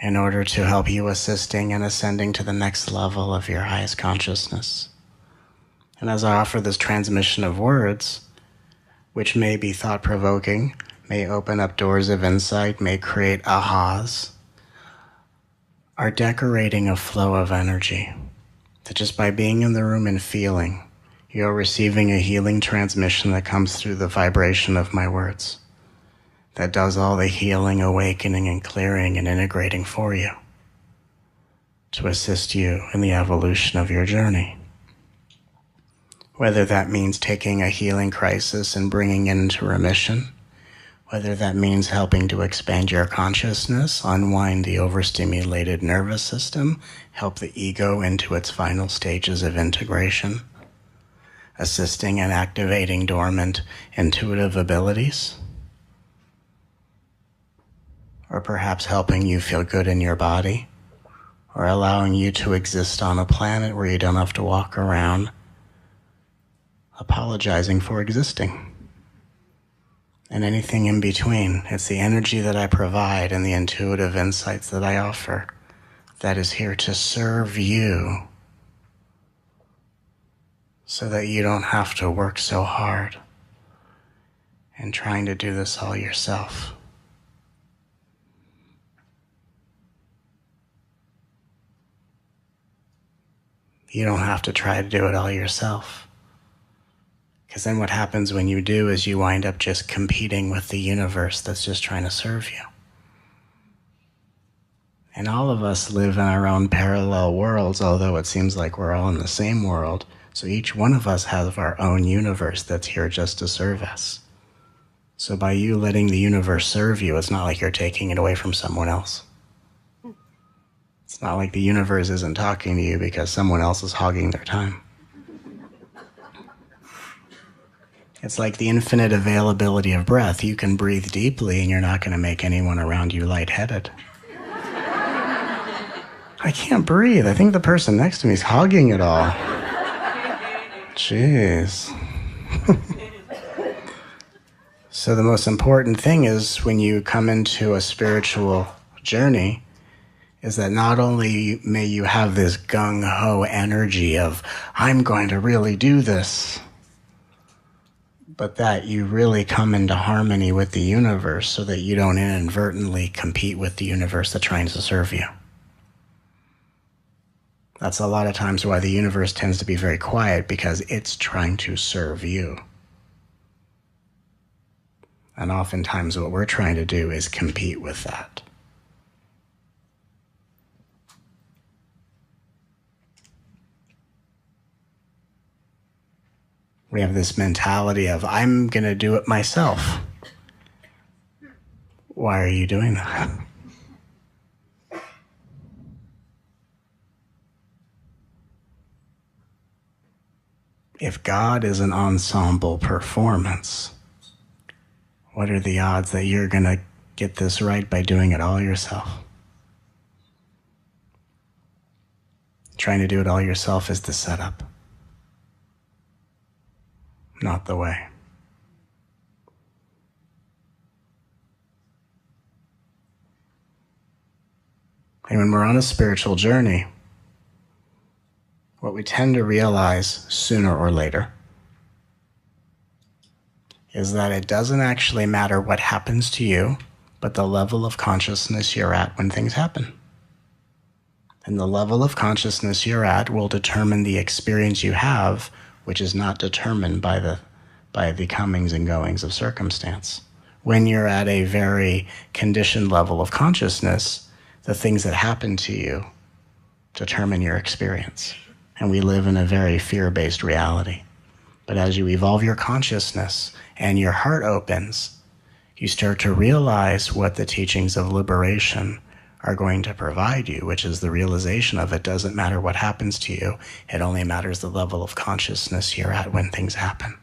in order to help you assisting and ascending to the next level of your highest consciousness. And as I offer this transmission of words, which may be thought-provoking, may open up doors of insight, may create ahas, are decorating a flow of energy that just by being in the room and feeling, you're receiving a healing transmission that comes through the vibration of my words, that does all the healing, awakening, and clearing and integrating for you to assist you in the evolution of your journey. Whether that means taking a healing crisis and bringing it into remission, whether that means helping to expand your consciousness, unwind the overstimulated nervous system, help the ego into its final stages of integration, assisting and activating dormant intuitive abilities, or perhaps helping you feel good in your body, or allowing you to exist on a planet where you don't have to walk around apologizing for existing. And anything in between. It's the energy that I provide and the intuitive insights that I offer that is here to serve you so that you don't have to work so hard and trying to do this all yourself. You don't have to try to do it all yourself. Because then what happens when you do is you wind up just competing with the universe that's just trying to serve you. And all of us live in our own parallel worlds, although it seems like we're all in the same world. So each one of us has our own universe that's here just to serve us. So by you letting the universe serve you, it's not like you're taking it away from someone else. It's not like the universe isn't talking to you because someone else is hogging their time. It's like the infinite availability of breath. You can breathe deeply and you're not going to make anyone around you lightheaded. I can't breathe. I think the person next to me is hogging it all. Jeez. So the most important thing is when you come into a spiritual journey is that not only may you have this gung-ho energy of, I'm going to really do this, but that you really come into harmony with the universe so that you don't inadvertently compete with the universe that's trying to serve you. That's a lot of times why the universe tends to be very quiet, because it's trying to serve you. And oftentimes what we're trying to do is compete with that. We have this mentality of, I'm going to do it myself. Why are you doing that? If God is an ensemble performance, what are the odds that you're going to get this right by doing it all yourself? Trying to do it all yourself is the setup, not the way. And when we're on a spiritual journey, what we tend to realize sooner or later is that it doesn't actually matter what happens to you, but the level of consciousness you're at when things happen. And the level of consciousness you're at will determine the experience you have, which is not determined by the comings and goings of circumstance. When you're at a very conditioned level of consciousness, the things that happen to you determine your experience. And we live in a very fear-based reality. But as you evolve your consciousness and your heart opens, you start to realize what the teachings of liberation are going to provide you, which is the realization of it doesn't matter what happens to you, it only matters the level of consciousness you're at when things happen.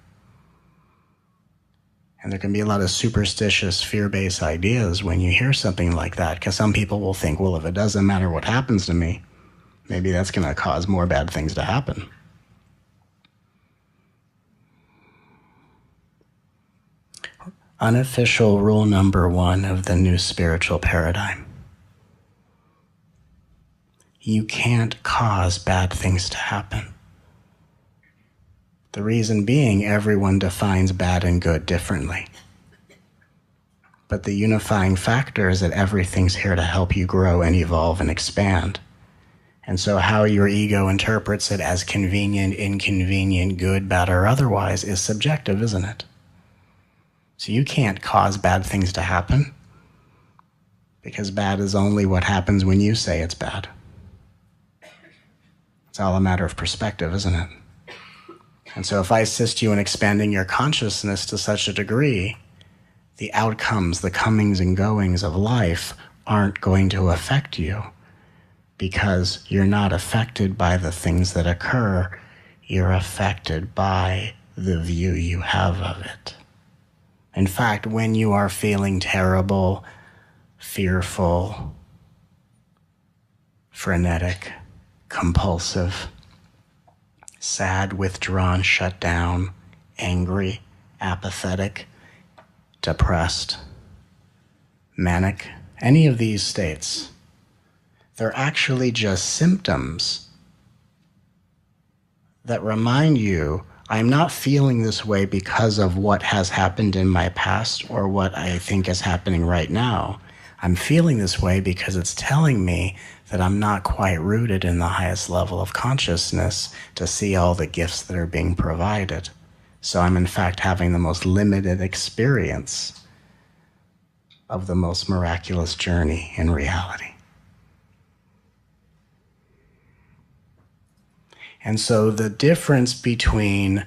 And there can be a lot of superstitious, fear-based ideas when you hear something like that, because some people will think, well, if it doesn't matter what happens to me, maybe that's going to cause more bad things to happen. Unofficial rule number 1 of the new spiritual paradigm. You can't cause bad things to happen. The reason being, everyone defines bad and good differently. But the unifying factor is that everything's here to help you grow and evolve and expand. And so how your ego interprets it as convenient, inconvenient, good, bad, or otherwise is subjective, isn't it? So you can't cause bad things to happen, because bad is only what happens when you say it's bad. It's all a matter of perspective, isn't it? And so if I assist you in expanding your consciousness to such a degree, the outcomes, the comings and goings of life aren't going to affect you, because you're not affected by the things that occur. You're affected by the view you have of it. In fact, when you are feeling terrible, fearful, frenetic, compulsive, sad, withdrawn, shut down, angry, apathetic, depressed, manic, any of these states, they're actually just symptoms that remind you, I'm not feeling this way because of what has happened in my past or what I think is happening right now. I'm feeling this way because it's telling me that I'm not quite rooted in the highest level of consciousness to see all the gifts that are being provided. So I'm in fact having the most limited experience of the most miraculous journey in reality. And so the difference between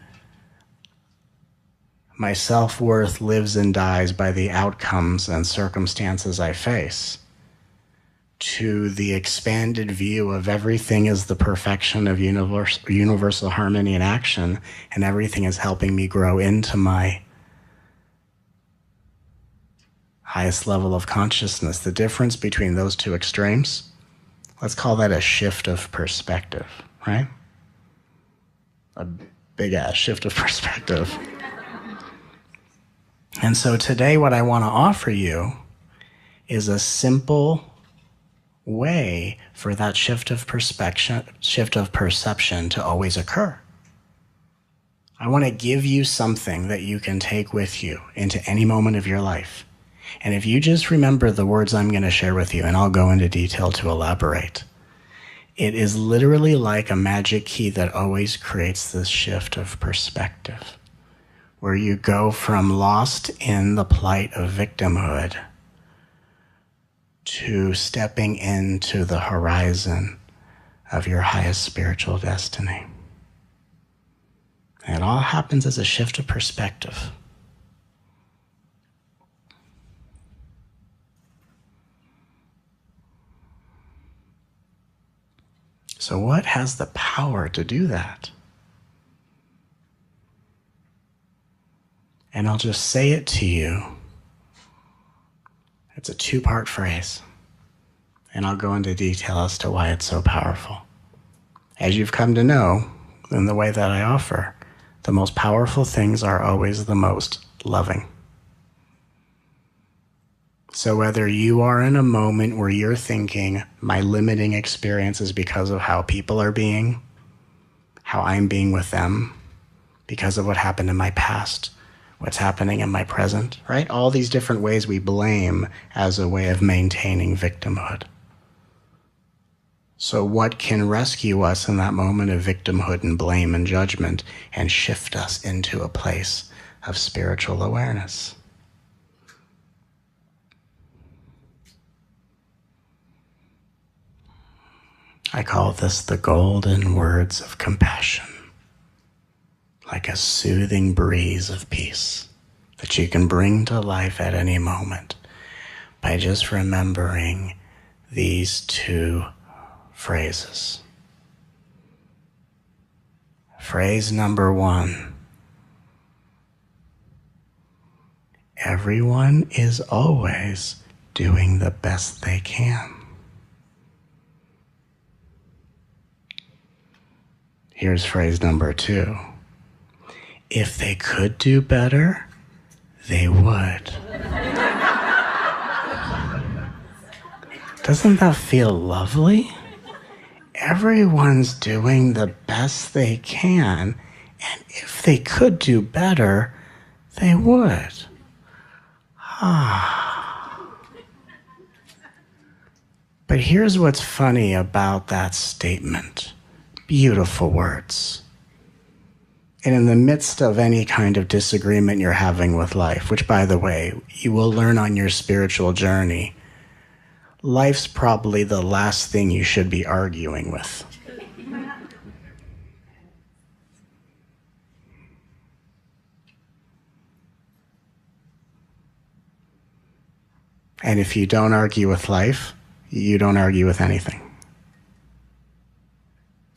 my self-worth lives and dies by the outcomes and circumstances I face, to the expanded view of everything as the perfection of universal harmony and action, and everything is helping me grow into my highest level of consciousness. The difference between those two extremes, let's call that a shift of perspective, right? A big-ass shift of perspective. And so today what I want to offer you is a simple way for that shift of perception to always occur. I want to give you something that you can take with you into any moment of your life. And if you just remember the words I'm going to share with you, and I'll go into detail to elaborate, it is literally like a magic key that always creates this shift of perspective, where you go from lost in the plight of victimhood to stepping into the horizon of your highest spiritual destiny. And it all happens as a shift of perspective. So what has the power to do that? And I'll just say it to you. It's a two-part phrase. And I'll go into detail as to why it's so powerful. As you've come to know, in the way that I offer, the most powerful things are always the most loving. So whether you are in a moment where you're thinking, my limiting experience is because of how people are being, how I'm being with them, because of what happened in my past, what's happening in my present, right? All these different ways we blame as a way of maintaining victimhood. So what can rescue us in that moment of victimhood and blame and judgment and shift us into a place of spiritual awareness? I call this the golden words of compassion, like a soothing breeze of peace that you can bring to life at any moment by just remembering these two phrases. Phrase number 1, everyone is always doing the best they can. Here's phrase number 2. If they could do better, they would. Doesn't that feel lovely? everyone's doing the best they can, and if they could do better, they would. But here's what's funny about that statement. Beautiful words. And in the midst of any kind of disagreement you're having with life, which, by the way, you will learn on your spiritual journey, life's probably the last thing you should be arguing with. And if you don't argue with life, you don't argue with anything.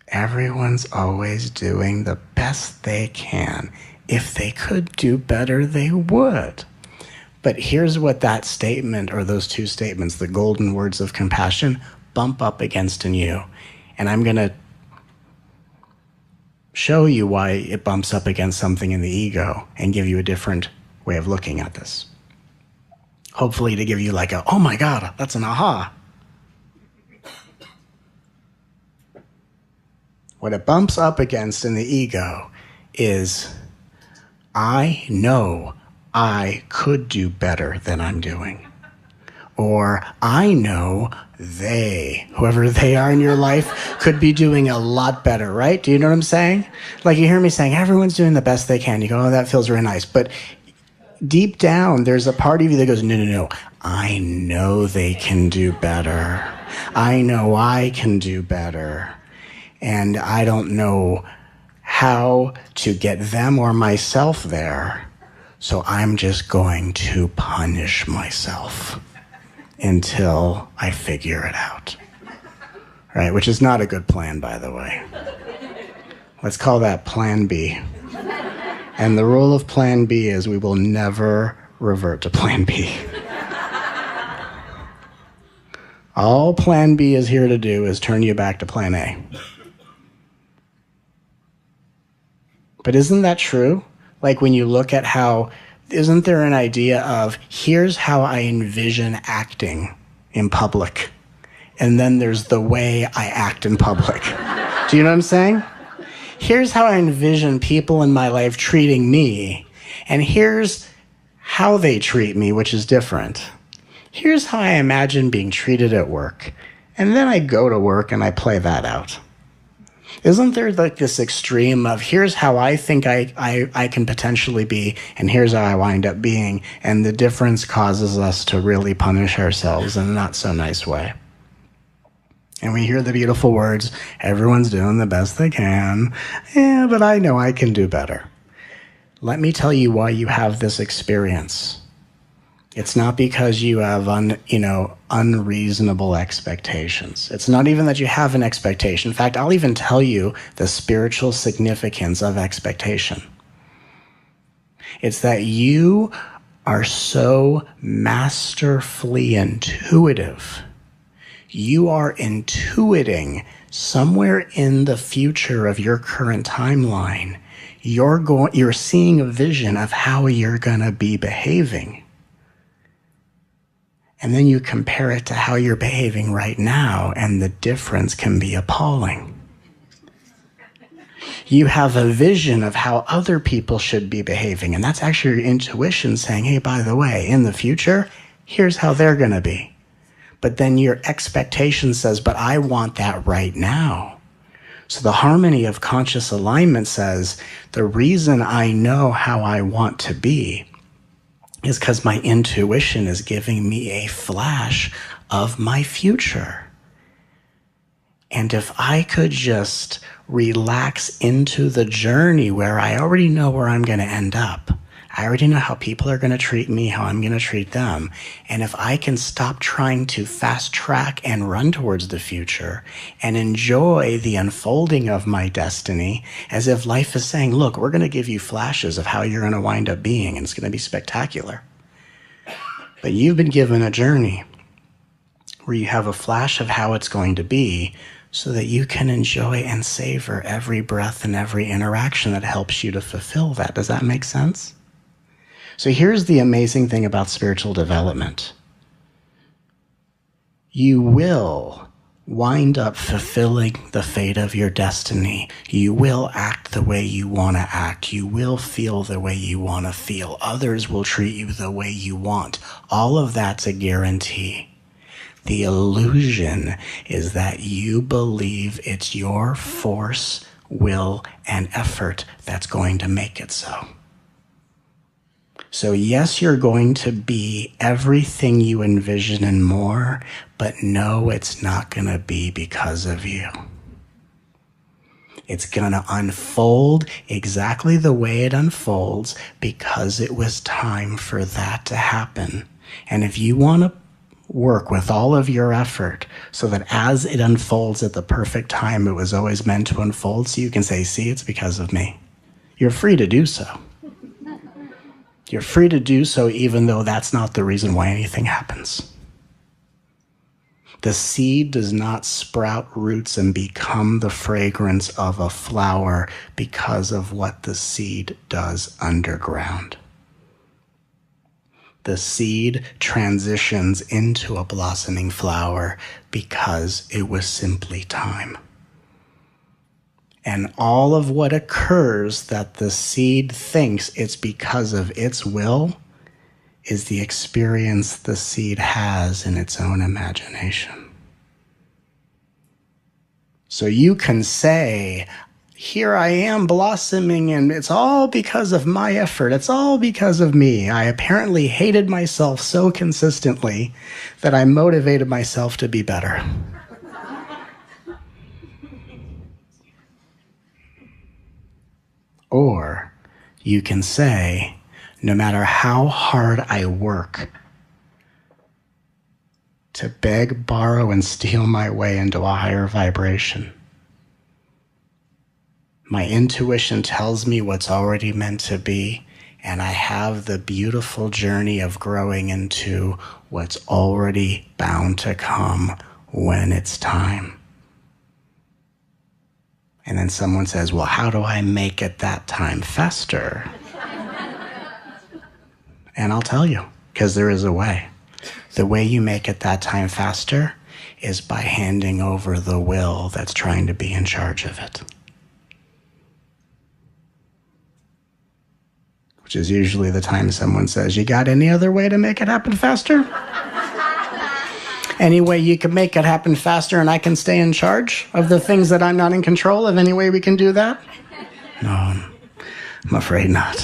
Everyone's always doing the best they can. If they could do better, they would. But here's what that statement, or those two statements, the golden words of compassion, bump up against in you. And I'm going to show you why it bumps up against something in the ego and give you a different way of looking at this. Hopefully to give you like a, oh my God, that's an aha. What it bumps up against in the ego is, I know I could do better than I'm doing. Or I know they, whoever they are in your life, could be doing a lot better, right? Do you know what I'm saying? Like you hear me saying, everyone's doing the best they can. You go, oh, that feels really nice. But deep down, there's a part of you that goes, no. I know they can do better. I know I can do better. And I don't know how to get them or myself there. So I'm just going to punish myself until I figure it out. Right? Which is not a good plan, by the way. Let's call that Plan B. And the rule of Plan B is we will never revert to Plan B. All Plan B is here to do is turn you back to Plan A. But isn't that true? Like when you look at how, isn't there an idea of, here's how I envision acting in public, and then there's the way I act in public. Do you know what I'm saying? Here's how I envision people in my life treating me, and here's how they treat me, which is different. Here's how I imagine being treated at work, and then I go to work and I play that out. Isn't there like this extreme of, here's how I think I can potentially be, and here's how I wind up being, and the difference causes us to really punish ourselves in a not so nice way. And we hear the beautiful words, everyone's doing the best they can, yeah, but I know I can do better. Let me tell you why you have this experience. It's not because you have unreasonable expectations. It's not even that you have an expectation. In fact, I'll even tell you the spiritual significance of expectation. It's that you are so masterfully intuitive. You are intuiting somewhere in the future of your current timeline. You're seeing a vision of how you're going to be behaving. And then you compare it to how you're behaving right now, and the difference can be appalling. You have a vision of how other people should be behaving, and that's actually your intuition saying, hey, by the way, in the future, here's how they're going to be. But then your expectation says, but I want that right now. So the harmony of conscious alignment says, the reason I know how I want to be is because my intuition is giving me a flash of my future. And if I could just relax into the journey where I already know where I'm going to end up, I already know how people are going to treat me, how I'm going to treat them. And if I can stop trying to fast track and run towards the future and enjoy the unfolding of my destiny, as if life is saying, look, we're going to give you flashes of how you're going to wind up being, and it's going to be spectacular. But you've been given a journey where you have a flash of how it's going to be so that you can enjoy and savor every breath and every interaction that helps you to fulfill that. Does that make sense? So here's the amazing thing about spiritual development. You will wind up fulfilling the fate of your destiny. You will act the way you want to act. You will feel the way you want to feel. Others will treat you the way you want. All of that's a guarantee. The illusion is that you believe it's your force, will, and effort that's going to make it so. So yes, you're going to be everything you envision and more, but no, it's not going to be because of you. It's going to unfold exactly the way it unfolds because it was time for that to happen. And if you want to work with all of your effort so that as it unfolds at the perfect time it was always meant to unfold, so you can say, see, it's because of me. You're free to do so. You're free to do so even though that's not the reason why anything happens. The seed does not sprout roots and become the fragrance of a flower because of what the seed does underground. The seed transitions into a blossoming flower because it was simply time. And all of what occurs that the seed thinks it's because of its will is the experience the seed has in its own imagination. So you can say, here I am blossoming, and it's all because of my effort. It's all because of me. I apparently hated myself so consistently that I motivated myself to be better. Or you can say, no matter how hard I work to beg, borrow, and steal my way into a higher vibration, my intuition tells me what's already meant to be, and I have the beautiful journey of growing into what's already bound to come when it's time. And then someone says, well, how do I make it that time faster? And I'll tell you, because there is a way. The way you make it that time faster is by handing over the will that's trying to be in charge of it. Which is usually the time someone says, you got any other way to make it happen faster? Any way you can make it happen faster and I can stay in charge of the things that I'm not in control of? Any way we can do that? No, I'm afraid not.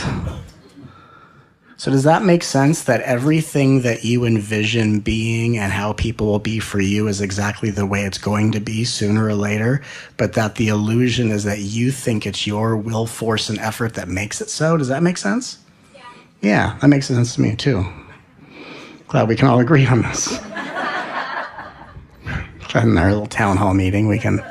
So does that make sense that everything that you envision being and how people will be for you is exactly the way it's going to be sooner or later, but that the illusion is that you think it's your will, force, and effort that makes it so? Does that make sense? Yeah, that makes sense to me too. Glad we can all agree on this. In our little town hall meeting, we can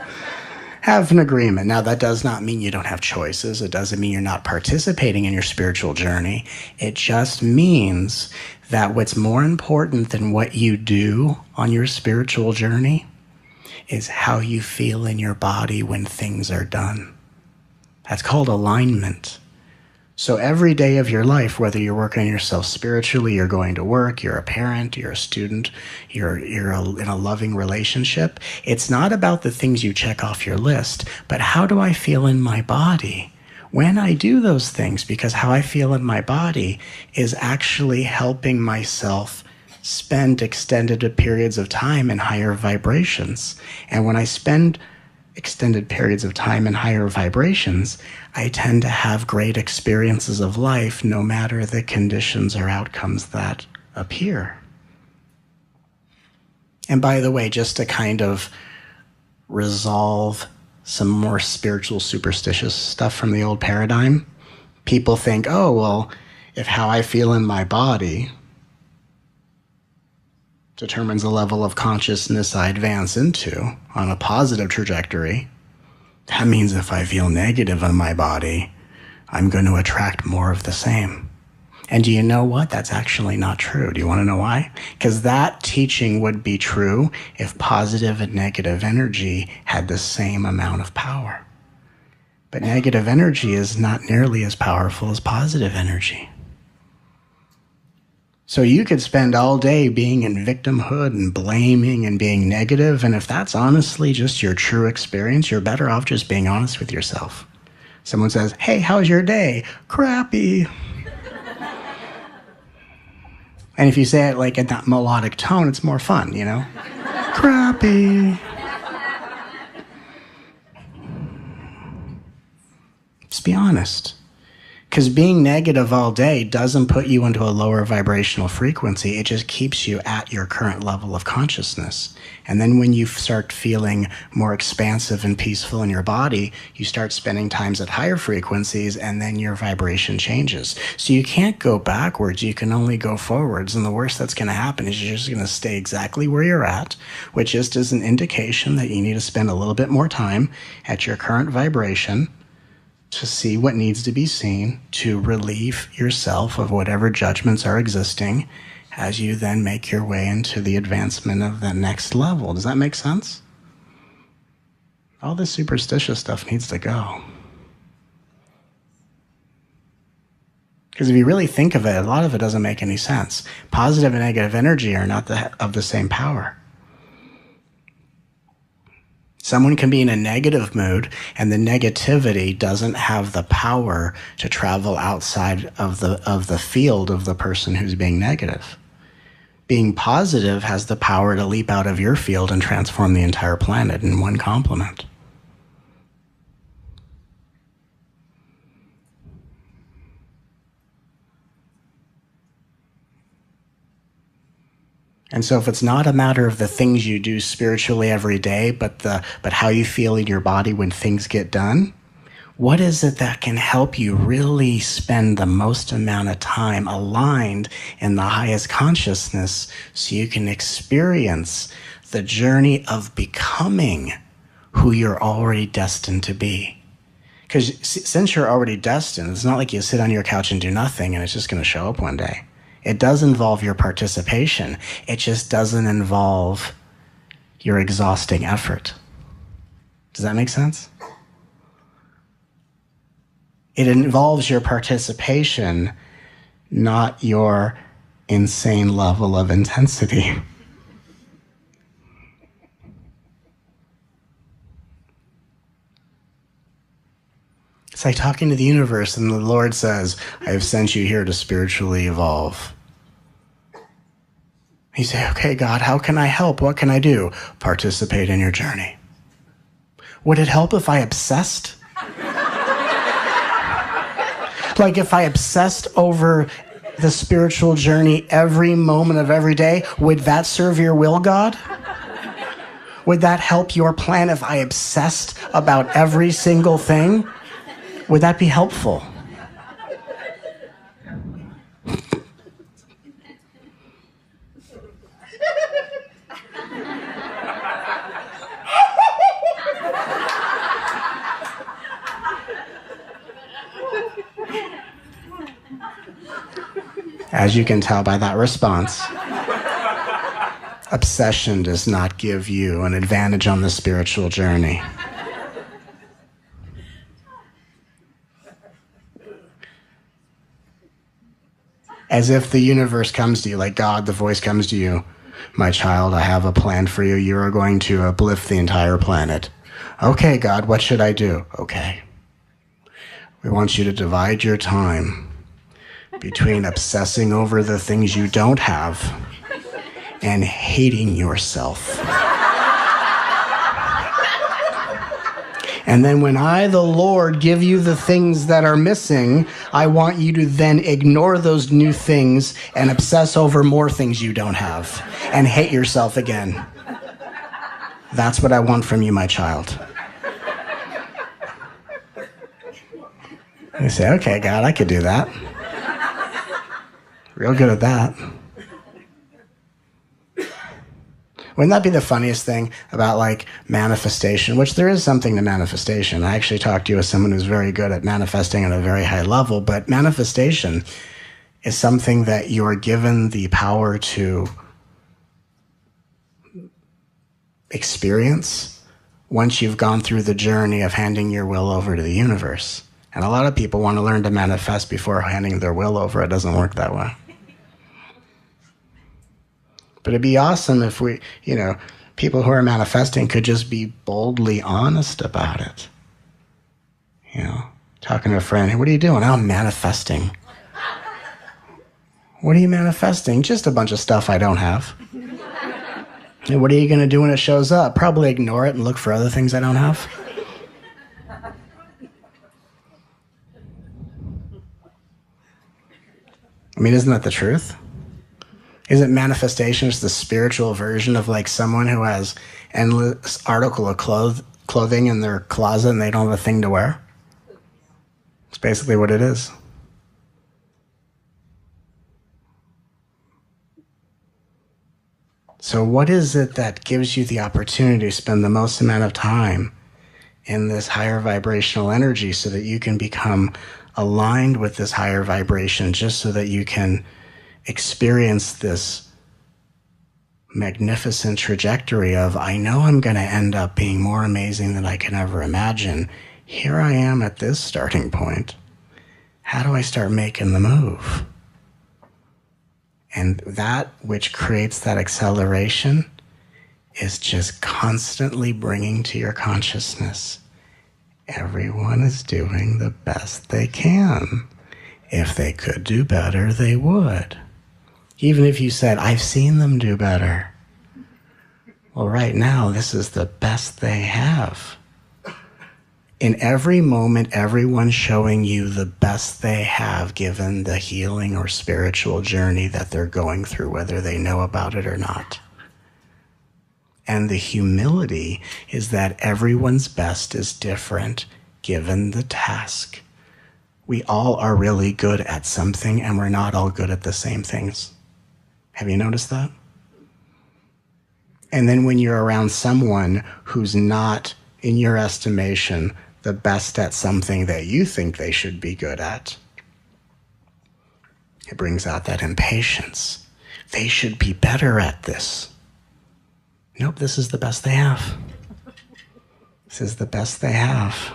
have an agreement. Now, that does not mean you don't have choices. It doesn't mean you're not participating in your spiritual journey. It just means that what's more important than what you do on your spiritual journey is how you feel in your body when things are done. That's called alignment. So every day of your life, whether you're working on yourself spiritually, you're going to work, you're a parent, you're a student, you're in a loving relationship, it's not about the things you check off your list, but how do I feel in my body when I do those things? Because how I feel in my body is actually helping myself spend extended periods of time in higher vibrations. And when I spend extended periods of time in higher vibrations, I tend to have great experiences of life no matter the conditions or outcomes that appear. And by the way, just to kind of resolve some more spiritual superstitious stuff from the old paradigm, people think, oh, well, if how I feel in my body determines the level of consciousness I advance into on a positive trajectory, that means if I feel negative in my body, I'm going to attract more of the same. And do you know what? That's actually not true. Do you want to know why? Because that teaching would be true if positive and negative energy had the same amount of power. But negative energy is not nearly as powerful as positive energy. So you could spend all day being in victimhood and blaming and being negative, and if that's honestly just your true experience, you're better off just being honest with yourself. Someone says, "Hey, how's your day?" "Crappy." And if you say it like in that melodic tone, it's more fun, you know? "Crappy." Just be honest. Because being negative all day doesn't put you into a lower vibrational frequency. It just keeps you at your current level of consciousness. And then when you start feeling more expansive and peaceful in your body, you start spending times at higher frequencies, and then your vibration changes. So you can't go backwards, you can only go forwards. And the worst that's going to happen is you're just going to stay exactly where you're at, which just is an indication that you need to spend a little bit more time at your current vibration to see what needs to be seen, to relieve yourself of whatever judgments are existing as you then make your way into the advancement of the next level. Does that make sense? All this superstitious stuff needs to go. Because if you really think of it, a lot of it doesn't make any sense. Positive and negative energy are not of the same power. Someone can be in a negative mood, and the negativity doesn't have the power to travel outside of the field of the person who's being negative. Being positive has the power to leap out of your field and transform the entire planet in one complement. And so if it's not a matter of the things you do spiritually every day, but how you feel in your body when things get done, what is it that can help you really spend the most amount of time aligned in the highest consciousness so you can experience the journey of becoming who you're already destined to be? Because since you're already destined, it's not like you sit on your couch and do nothing and it's just going to show up one day. It does involve your participation. It just doesn't involve your exhausting effort. Does that make sense? It involves your participation, not your insane level of intensity. It's like talking to the universe and the Lord says, "I have sent you here to spiritually evolve." You say, "Okay, God, how can I help? What can I do?" "Participate in your journey." Would it help if I obsessed? Like if I obsessed over the spiritual journey every moment of every day, would that serve your will, God? Would that help your plan if I obsessed about every single thing? Would that be helpful? As you can tell by that response, obsession does not give you an advantage on the spiritual journey. As if the universe comes to you, like God, the voice comes to you, "My child, I have a plan for you. You are going to uplift the entire planet." "Okay, God, what should I do?" "Okay. We want you to divide your time between obsessing over the things you don't have and hating yourself. And then when I, the Lord, give you the things that are missing, I want you to then ignore those new things and obsess over more things you don't have and hate yourself again. That's what I want from you, my child." You say, "Okay, God, I could do that. Real good at that." Wouldn't that be the funniest thing about like manifestation, which there is something to manifestation. I actually talked to you as someone who's very good at manifesting at a very high level, but manifestation is something that you are given the power to experience once you've gone through the journey of handing your will over to the universe. And a lot of people want to learn to manifest before handing their will over. It doesn't work that way. But it'd be awesome if we, people who are manifesting could just be boldly honest about it. Talking to a friend, hey, what are you doing? I'm manifesting. What are you manifesting? Just a bunch of stuff I don't have. And what are you going to do when it shows up? Probably ignore it and look for other things I don't have. I mean, isn't that the truth? Isn't manifestation just the spiritual version of like someone who has endless article of clothing in their closet and they don't have a thing to wear? It's basically what it is. So what is it that gives you the opportunity to spend the most amount of time in this higher vibrational energy so that you can become aligned with this higher vibration, just so that you can experience this magnificent trajectory of, I know I'm going to end up being more amazing than I can ever imagine. Here I am at this starting point. How do I start making the move? And that which creates that acceleration is just constantly bringing to your consciousness, everyone is doing the best they can. If they could do better, they would. Even if you said, I've seen them do better. Well, right now, this is the best they have. In every moment, everyone's showing you the best they have given the healing or spiritual journey that they're going through, whether they know about it or not. And the humility is that everyone's best is different given the task. We all are really good at something, and we're not all good at the same things. Have you noticed that? And then when you're around someone who's not, in your estimation, the best at something that you think they should be good at, it brings out that impatience. They should be better at this. Nope, this is the best they have. This is the best they have.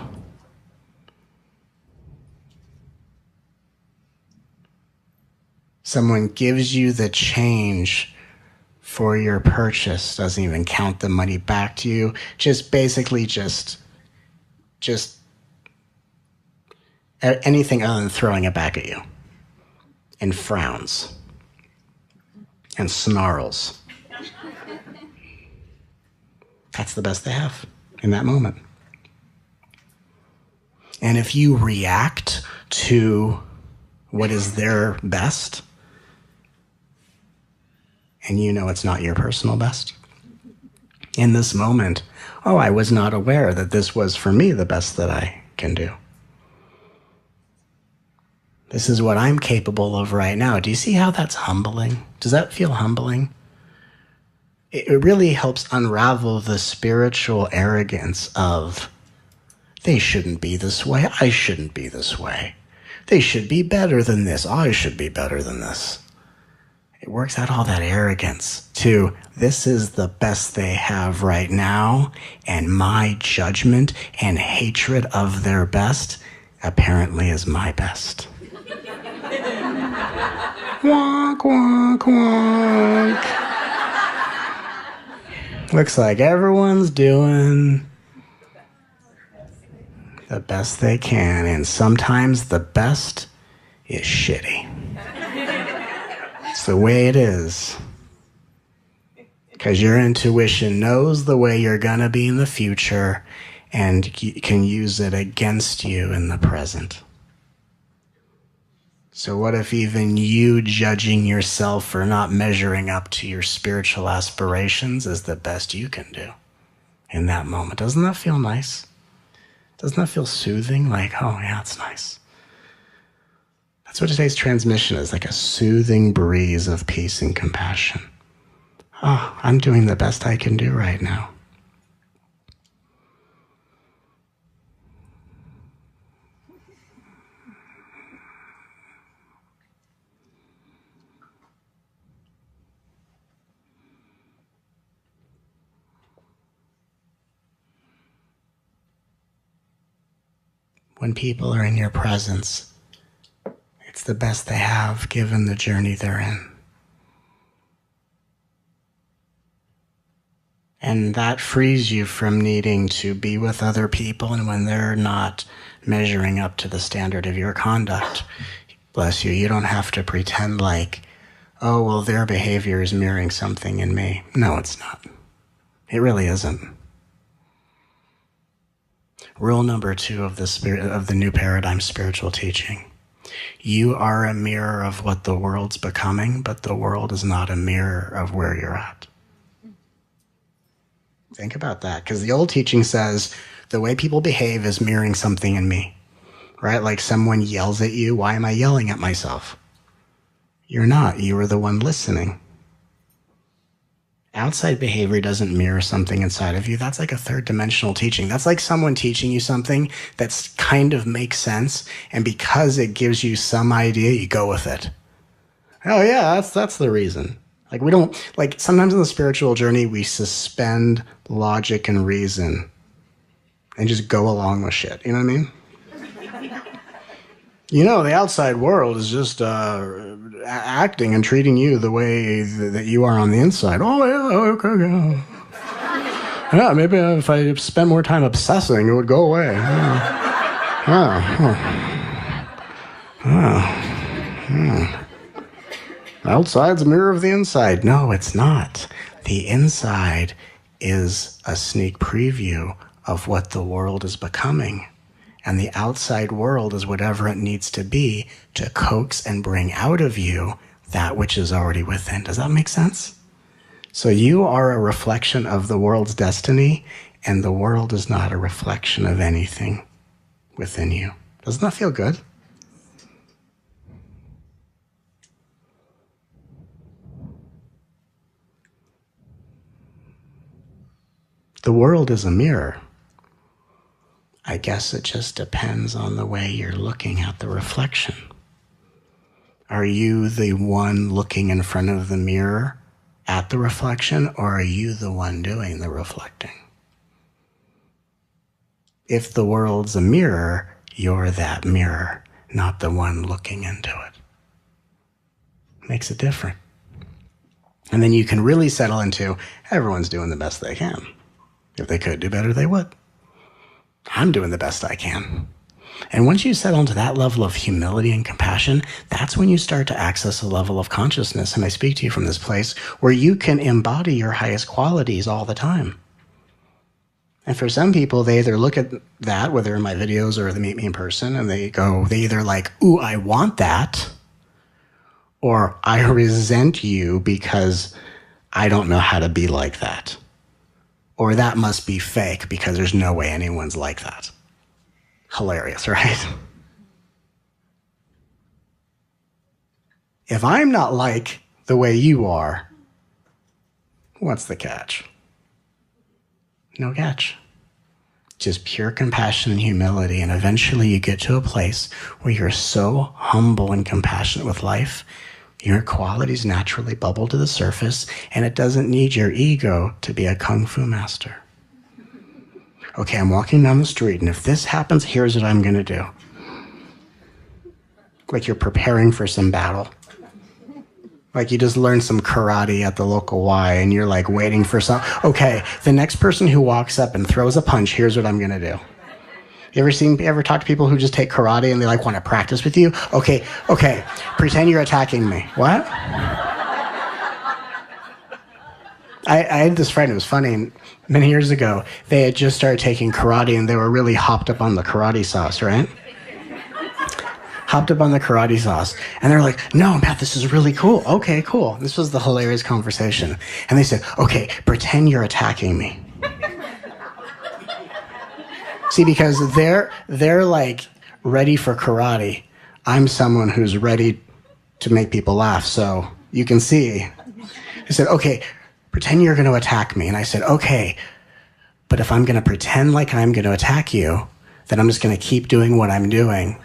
Someone gives you the change for your purchase, doesn't even count the money back to you, just basically just anything other than throwing it back at you, and frowns and snarls. That's the best they have in that moment. And if you react to what is their best, and you know it's not your personal best, in this moment, oh, I was not aware that this was for me the best that I can do. This is what I'm capable of right now. Do you see how that's humbling? Does that feel humbling? It really helps unravel the spiritual arrogance of, they shouldn't be this way, I shouldn't be this way. They should be better than this, I should be better than this. It works out all that arrogance to, this is the best they have right now, and my judgment and hatred of their best apparently is my best. Wonk, wonk, wonk. Looks like everyone's doing the best they can, and sometimes the best is shitty. It's the way it is. Because your intuition knows the way you're gonna be in the future and can use it against you in the present. So what if even you judging yourself for not measuring up to your spiritual aspirations is the best you can do in that moment? Doesn't that feel nice? Doesn't that feel soothing? Like, oh yeah, it's nice. That's what today's transmission is, like a soothing breeze of peace and compassion. Oh, I'm doing the best I can do right now. When people are in your presence, it's the best they have given the journey they're in. And that frees you from needing to be with other people, and when they're not measuring up to the standard of your conduct, bless you, you don't have to pretend like, oh, well, their behavior is mirroring something in me. No, it's not. It really isn't. Rule number 2 of the new paradigm spiritual teaching. You are a mirror of what the world's becoming, but the world is not a mirror of where you're at. Think about that, because the old teaching says the way people behave is mirroring something in me, right? Like someone yells at you. Why am I yelling at myself? You're not. You are the one listening. Outside behavior doesn't mirror something inside of you. That's like a third dimensional teaching. That's like someone teaching you something that's kind of makes sense, and because it gives you some idea, you go with it. Oh yeah, that's the reason. Like we don't, like sometimes in the spiritual journey, we suspend logic and reason and just go along with shit. You know what I mean? You know, the outside world is just acting and treating you the way that you are on the inside. Oh, yeah, okay. Yeah, maybe if I spent more time obsessing, it would go away. Outside's a mirror of the inside. No, it's not. The inside is a sneak preview of what the world is becoming. And the outside world is whatever it needs to be to coax and bring out of you that which is already within. Does that make sense? So you are a reflection of the world's destiny, and the world is not a reflection of anything within you. Doesn't that feel good? The world is a mirror. I guess it just depends on the way you're looking at the reflection. Are you the one looking in front of the mirror at the reflection, or are you the one doing the reflecting? If the world's a mirror, you're that mirror, not the one looking into it. Makes it different. And then you can really settle into everyone's doing the best they can. If they could do better, they would. I'm doing the best I can. And once you settle into that level of humility and compassion, that's when you start to access a level of consciousness, and I speak to you from this place, where you can embody your highest qualities all the time. And for some people, they either look at that, whether in my videos or they meet me in person, and they either like, ooh, I want that, or I resent you because I don't know how to be like that. Or that must be fake because there's no way anyone's like that. Hilarious, right? If I'm not like the way you are, what's the catch? No catch. Just pure compassion and humility, and eventually you get to a place where you're so humble and compassionate with life, your qualities naturally bubble to the surface, and it doesn't need your ego to be a kung fu master. Okay, I'm walking down the street, and if this happens, here's what I'm going to do. Like you're preparing for some battle. Like you just learned some karate at the local Y, and you're like waiting for some. Okay, the next person who walks up and throws a punch, here's what I'm going to do. You ever talk to people who just take karate and they like want to practice with you? Okay, pretend you're attacking me. What? I had this friend, it was funny, many years ago, they had just started taking karate and they were really hopped up on the karate sauce, right? Hopped up on the karate sauce. And they're like, no, Matt, this is really cool. Okay, cool. This was the hilarious conversation. And they said, okay, pretend you're attacking me. See, because they're like ready for karate. I'm someone who's ready to make people laugh. So you can see. I said, okay, pretend you're going to attack me. And I said, okay, but if I'm going to pretend like I'm going to attack you, then I'm just going to keep doing what I'm doing,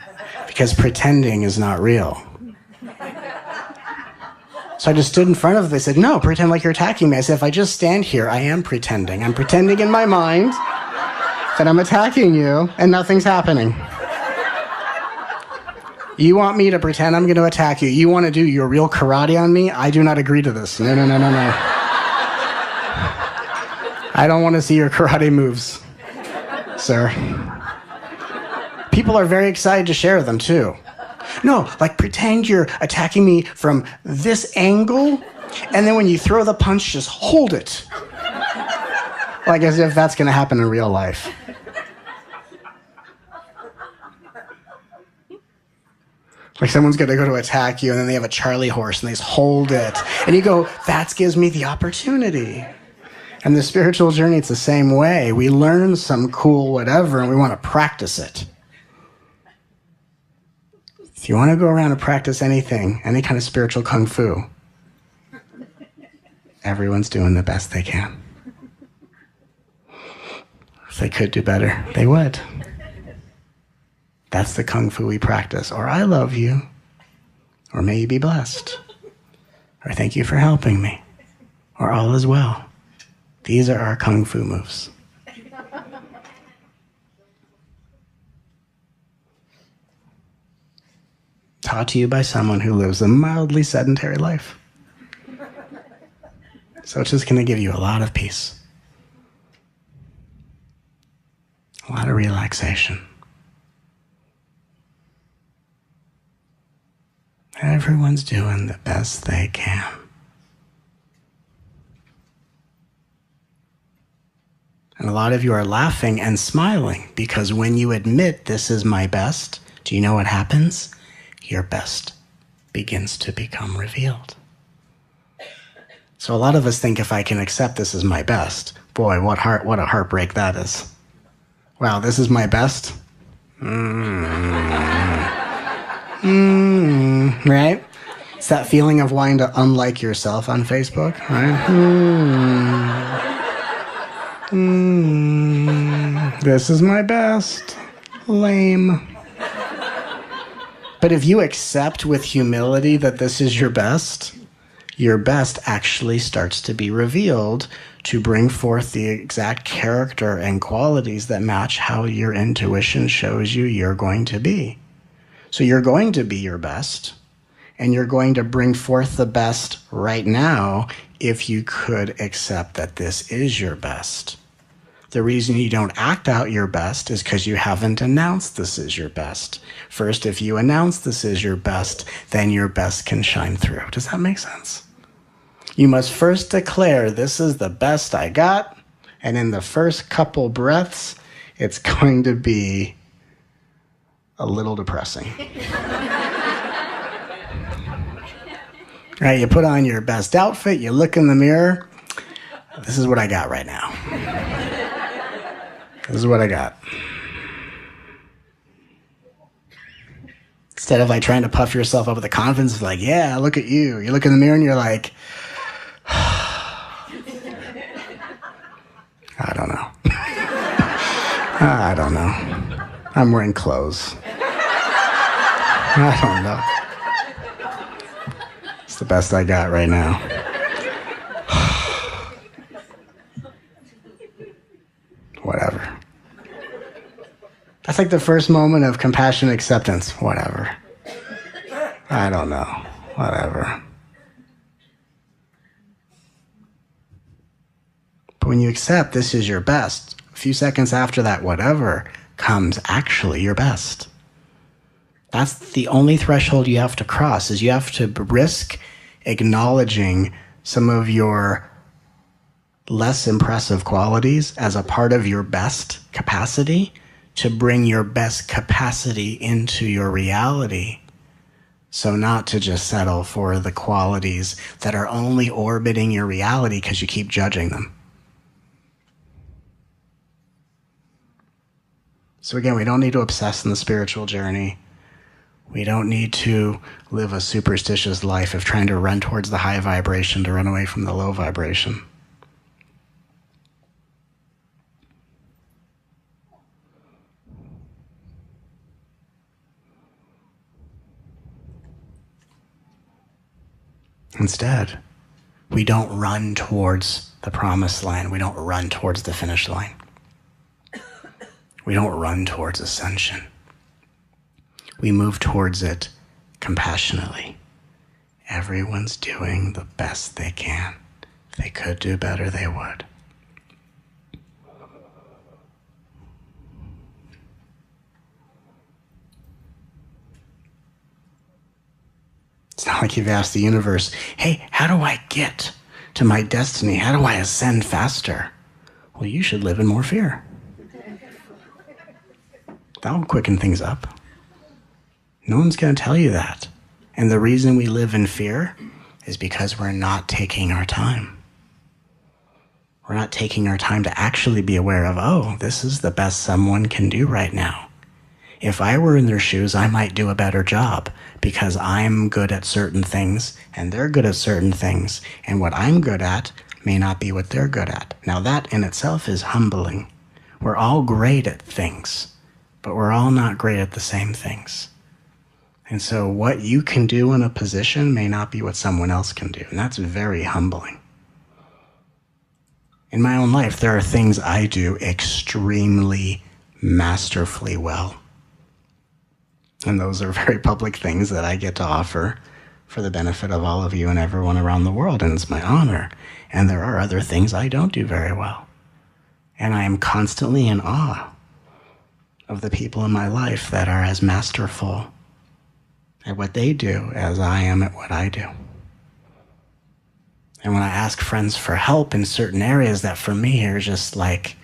because pretending is not real. So I just stood in front of them. They said, no, pretend like you're attacking me. I said, if I just stand here, I am pretending. I'm pretending in my mind that I'm attacking you, and nothing's happening. You want me to pretend I'm going to attack you? You want to do your real karate on me? I do not agree to this. No. I don't want to see your karate moves, sir. People are very excited to share them, too. No, like pretend you're attacking me from this angle, and then when you throw the punch, just hold it. Like as if that's going to happen in real life. Like someone's going to go to attack you, and then they have a Charlie horse, and they just hold it. And you go, that gives me the opportunity. And the spiritual journey, it's the same way. We learn some cool whatever, and we want to practice it. If you want to go around and practice anything, any kind of spiritual kung fu, everyone's doing the best they can. If they could do better, they would. That's the kung fu we practice. Or I love you. Or may you be blessed. Or thank you for helping me. Or all is well. These are our kung fu moves. Taught to you by someone who lives a mildly sedentary life. So it's just going to give you a lot of peace. A lot of relaxation. Everyone's doing the best they can. And a lot of you are laughing and smiling because when you admit this is my best, do you know what happens? Your best begins to become revealed. So a lot of us think if I can accept this as my best, boy, what a heartbreak that is. Wow, this is my best? Right? It's that feeling of wanting to unlike yourself on Facebook, right? This is my best. Lame. But if you accept with humility that this is your best actually starts to be revealed to bring forth the exact character and qualities that match how your intuition shows you you're going to be. So you're going to be your best, and you're going to bring forth the best right now if you could accept that this is your best. The reason you don't act out your best is because you haven't announced this is your best. First, if you announce this is your best, then your best can shine through. Does that make sense? You must first declare this is the best I got, and in the first couple breaths, it's going to be a little depressing. Right, you put on your best outfit, you look in the mirror, this is what I got right now. This is what I got. Instead of like trying to puff yourself up with the confidence of like, yeah, look at you. You look in the mirror and you're like, I don't know. I don't know. I'm wearing clothes. I don't know. It's the best I got right now. Whatever. That's like the first moment of compassion acceptance. Whatever. I don't know. Whatever. But when you accept this is your best, a few seconds after that whatever comes actually your best. That's the only threshold you have to cross, is you have to risk acknowledging some of your less impressive qualities as a part of your best capacity to bring your best capacity into your reality. So not to just settle for the qualities that are only orbiting your reality because you keep judging them. So again, we don't need to obsess in the spiritual journey. We don't need to live a superstitious life of trying to run towards the high vibration to run away from the low vibration. Instead, we don't run towards the promised land. We don't run towards the finish line. We don't run towards ascension. We move towards it compassionately. Everyone's doing the best they can. If they could do better, they would. like you've asked the universe, hey, how do I get to my destiny? How do I ascend faster? Well, you should live in more fear. That'll quicken things up. No one's going to tell you that. And the reason we live in fear is because we're not taking our time. We're not taking our time to actually be aware of, oh, this is the best someone can do right now. If I were in their shoes, I might do a better job because I'm good at certain things and they're good at certain things. And what I'm good at may not be what they're good at. Now that in itself is humbling. We're all great at things, but we're all not great at the same things. And so what you can do in a position may not be what someone else can do. And that's very humbling. In my own life, there are things I do extremely masterfully well. And those are very public things that I get to offer for the benefit of all of you and everyone around the world, and it's my honor. And there are other things I don't do very well. And I am constantly in awe of the people in my life that are as masterful at what they do as I am at what I do. And when I ask friends for help in certain areas that for me are just like,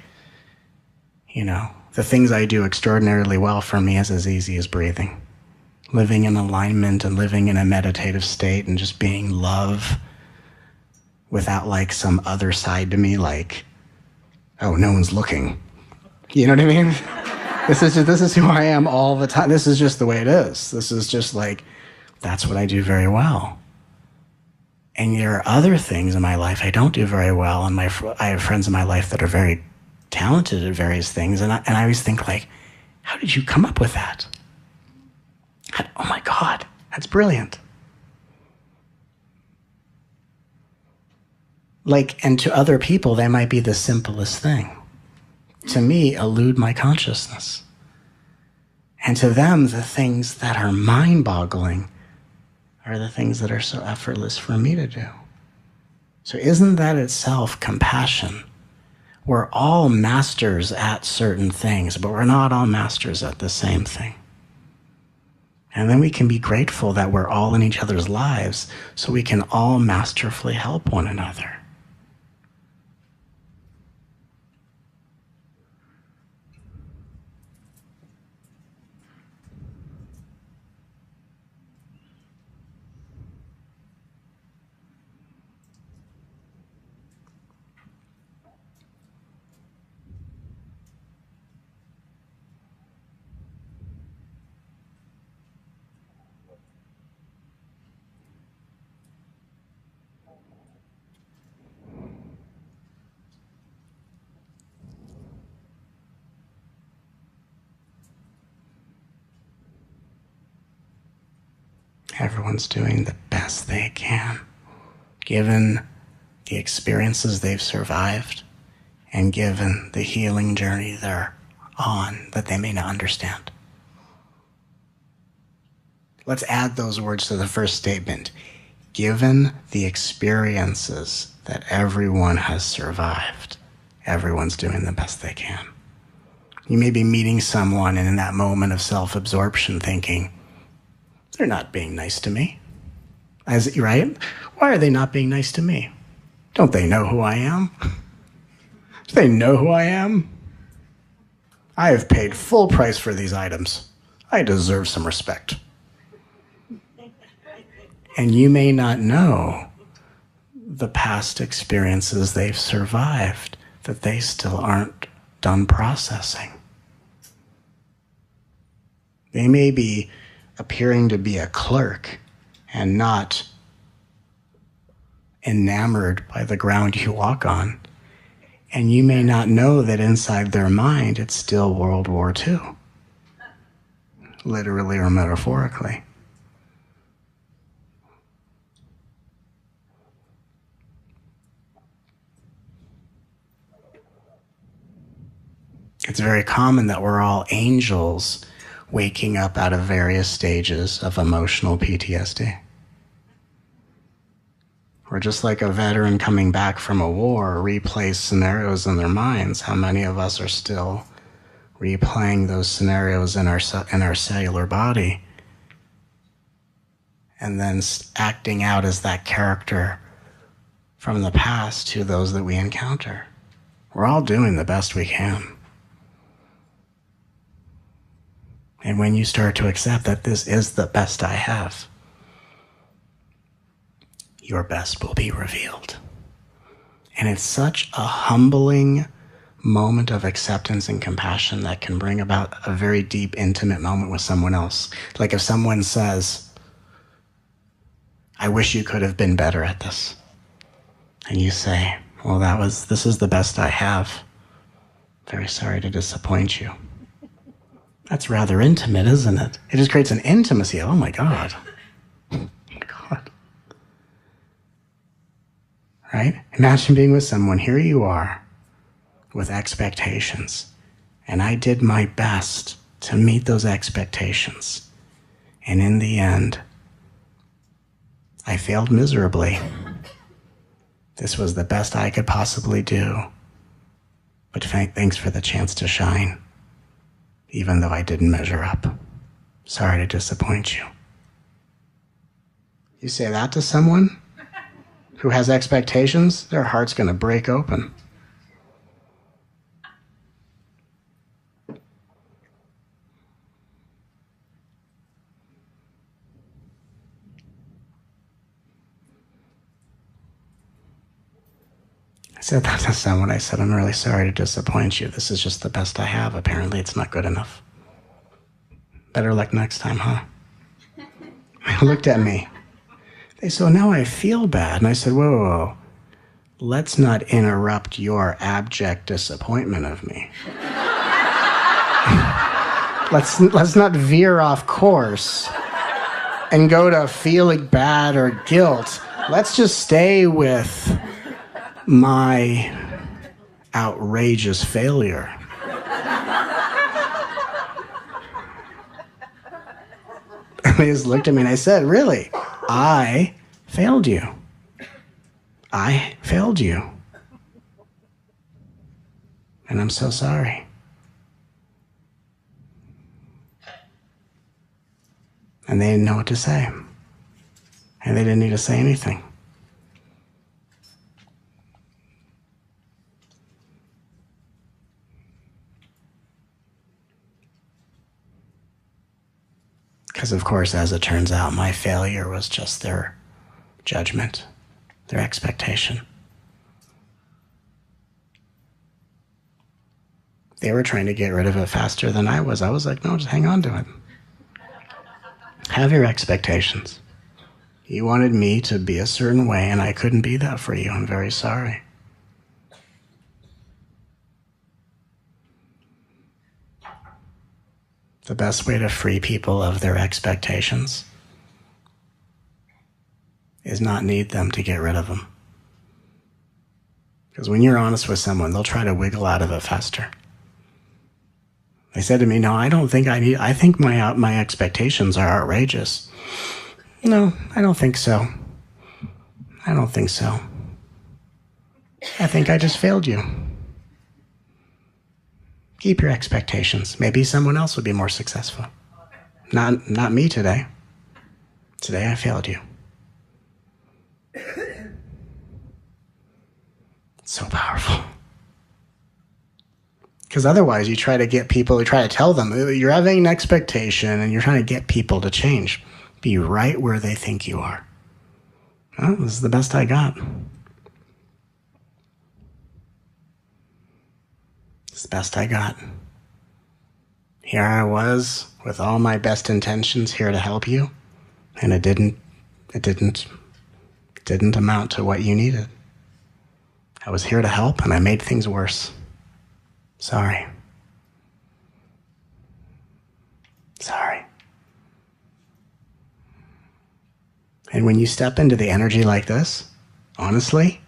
the things I do extraordinarily well for me is as easy as breathing. Living in alignment and living in a meditative state and just being love without like some other side to me like, oh, no one's looking. You know what I mean? This is who I am all the time. This is just the way it is. This is just like, that's what I do very well. And there are other things in my life I don't do very well, and I have friends in my life that are very talented at various things, and I always think like, how did you come up with that? Oh my God, that's brilliant. Like, and to other people, they might be the simplest thing. To me, elude my consciousness. And to them, the things that are mind-boggling are the things that are so effortless for me to do. So isn't that itself compassion? We're all masters at certain things, but we're not all masters at the same thing. And then we can be grateful that we're all in each other's lives so we can all masterfully help one another. Everyone's doing the best they can, given the experiences they've survived and given the healing journey they're on that they may not understand. Let's add those words to the first statement. Given the experiences that everyone has survived, everyone's doing the best they can. You may be meeting someone and in that moment of self-absorption thinking, they're not being nice to me. Right? Why are they not being nice to me? Don't they know who I am? Do they know who I am? I have paid full price for these items. I deserve some respect. And you may not know the past experiences they've survived that they still aren't done processing. They may be appearing to be a clerk and not enamored by the ground you walk on. And you may not know that inside their mind it's still World War II, literally or metaphorically. It's very common that we're all angels waking up out of various stages of emotional PTSD. We're just like a veteran coming back from a war, replays scenarios in their minds. How many of us are still replaying those scenarios in our cellular body? and then acting out as that character from the past to those that we encounter. We're all doing the best we can. And when you start to accept that this is the best I have, your best will be revealed. And it's such a humbling moment of acceptance and compassion that can bring about a very deep, intimate moment with someone else. Like if someone says, I wish you could have been better at this. And you say, well, this is the best I have. Very sorry to disappoint you. That's rather intimate, isn't it? It just creates an intimacy. Oh my God. Oh my God. Right? Imagine being with someone. Here you are with expectations. And I did my best to meet those expectations. And in the end, I failed miserably. This was the best I could possibly do. But thanks for the chance to shine, even though I didn't measure up. Sorry to disappoint you. You say that to someone who has expectations, their heart's going to break open. I said that to someone. I said, I'm really sorry to disappoint you. This is just the best I have. Apparently it's not good enough. Better luck next time, huh? They looked at me. They said, now I feel bad. And I said, whoa. Let's not interrupt your abject disappointment of me. Let's not veer off course and go to feeling bad or guilt. Let's just stay with my outrageous failure. And they just looked at me and I said, really? I failed you. I failed you. And I'm so sorry. And they didn't know what to say. And they didn't need to say anything. Because, of course, as it turns out, my failure was just their judgment, their expectation. They were trying to get rid of it faster than I was. I was like, no, just hang on to it. Have your expectations. You wanted me to be a certain way, and I couldn't be that for you. I'm very sorry. The best way to free people of their expectations is not need them to get rid of them. Because when you're honest with someone, they'll try to wiggle out of it faster. They said to me, no, I don't think I think my expectations are outrageous. No, I don't think so. I don't think so. I think I just failed you. Keep your expectations. Maybe someone else would be more successful. Not me today. Today I failed you. It's so powerful. Because otherwise you try to get people, you try to tell them, you're having an expectation and you're trying to get people to change. Be right where they think you are. Well, this is the best I got. It's the best I got. Here I was with all my best intentions here to help you, and it didn't amount to what you needed. I was here to help and I made things worse. Sorry. Sorry. And when you step into the energy like this, honestly,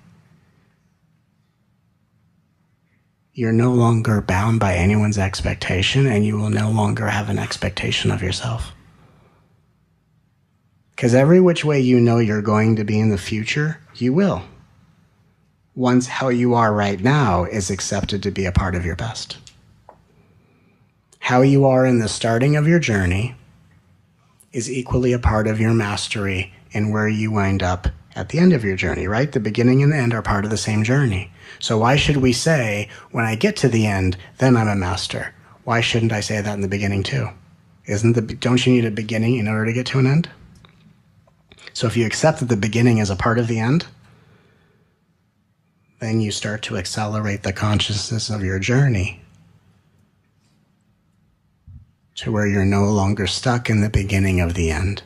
you're no longer bound by anyone's expectation, and you will no longer have an expectation of yourself. Because every which way you know you're going to be in the future, you will. Once how you are right now is accepted to be a part of your best. How you are in the starting of your journey is equally a part of your mastery and where you wind up at the end of your journey, right? The beginning and the end are part of the same journey. So why should we say, when I get to the end, then I'm a master? Why shouldn't I say that in the beginning too? Don't you need a beginning in order to get to an end? So if you accept that the beginning is a part of the end, then you start to accelerate the consciousness of your journey to where you're no longer stuck in the beginning of the end,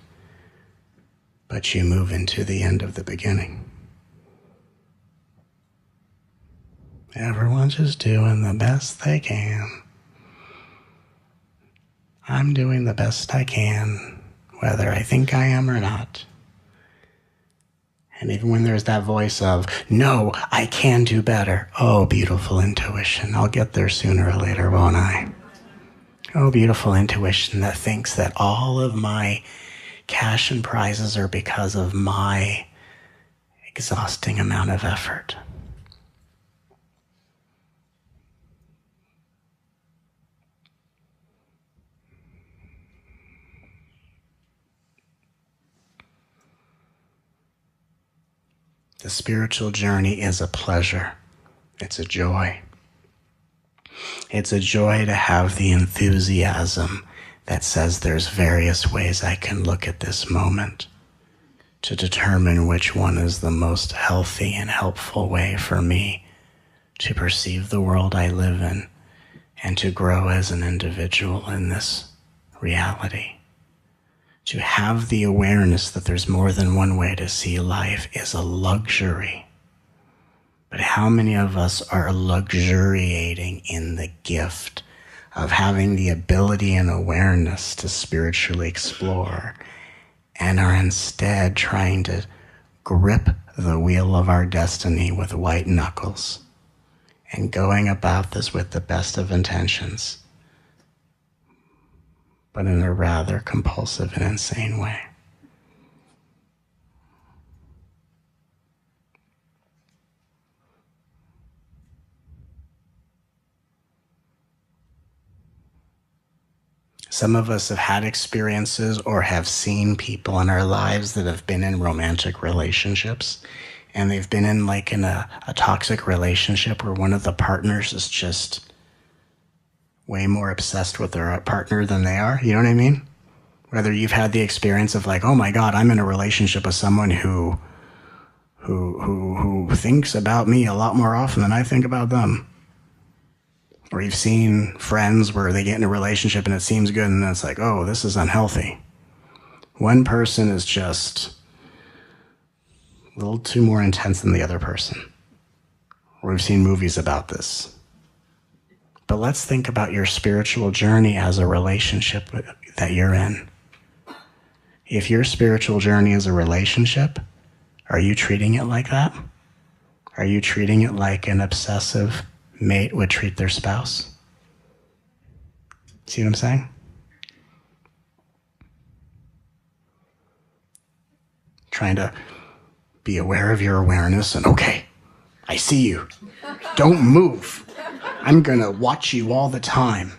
but you move into the end of the beginning. Everyone's just doing the best they can. I'm doing the best I can, whether I think I am or not. And even when there's that voice of, no, I can do better. Oh, beautiful intuition. I'll get there sooner or later, won't I? Oh, beautiful intuition that thinks that all of my cash and prizes are because of my exhausting amount of effort. The spiritual journey is a pleasure. It's a joy. It's a joy to have the enthusiasm that says there's various ways I can look at this moment to determine which one is the most healthy and helpful way for me to perceive the world I live in and to grow as an individual in this reality. To have the awareness that there's more than one way to see life is a luxury. But how many of us are luxuriating in the gift of having the ability and awareness to spiritually explore and are instead trying to grip the wheel of our destiny with white knuckles and going about this with the best of intentions, but in a rather compulsive and insane way? Some of us have had experiences or have seen people in our lives that have been in romantic relationships, and they've been in a toxic relationship where one of the partners is just way more obsessed with their partner than they are. You know what I mean? Whether you've had the experience of oh my God, I'm in a relationship with someone who thinks about me a lot more often than I think about them. Or you've seen friends where they get in a relationship and it seems good and then it's oh, this is unhealthy. One person is just a little too more intense than the other person. Or we've seen movies about this. But let's think about your spiritual journey as a relationship that you're in. If your spiritual journey is a relationship, are you treating it like that? Are you treating it like an obsessive mate would treat their spouse? See what I'm saying? Trying to be aware of your awareness and, okay, I see you. Don't move. I'm gonna watch you all the time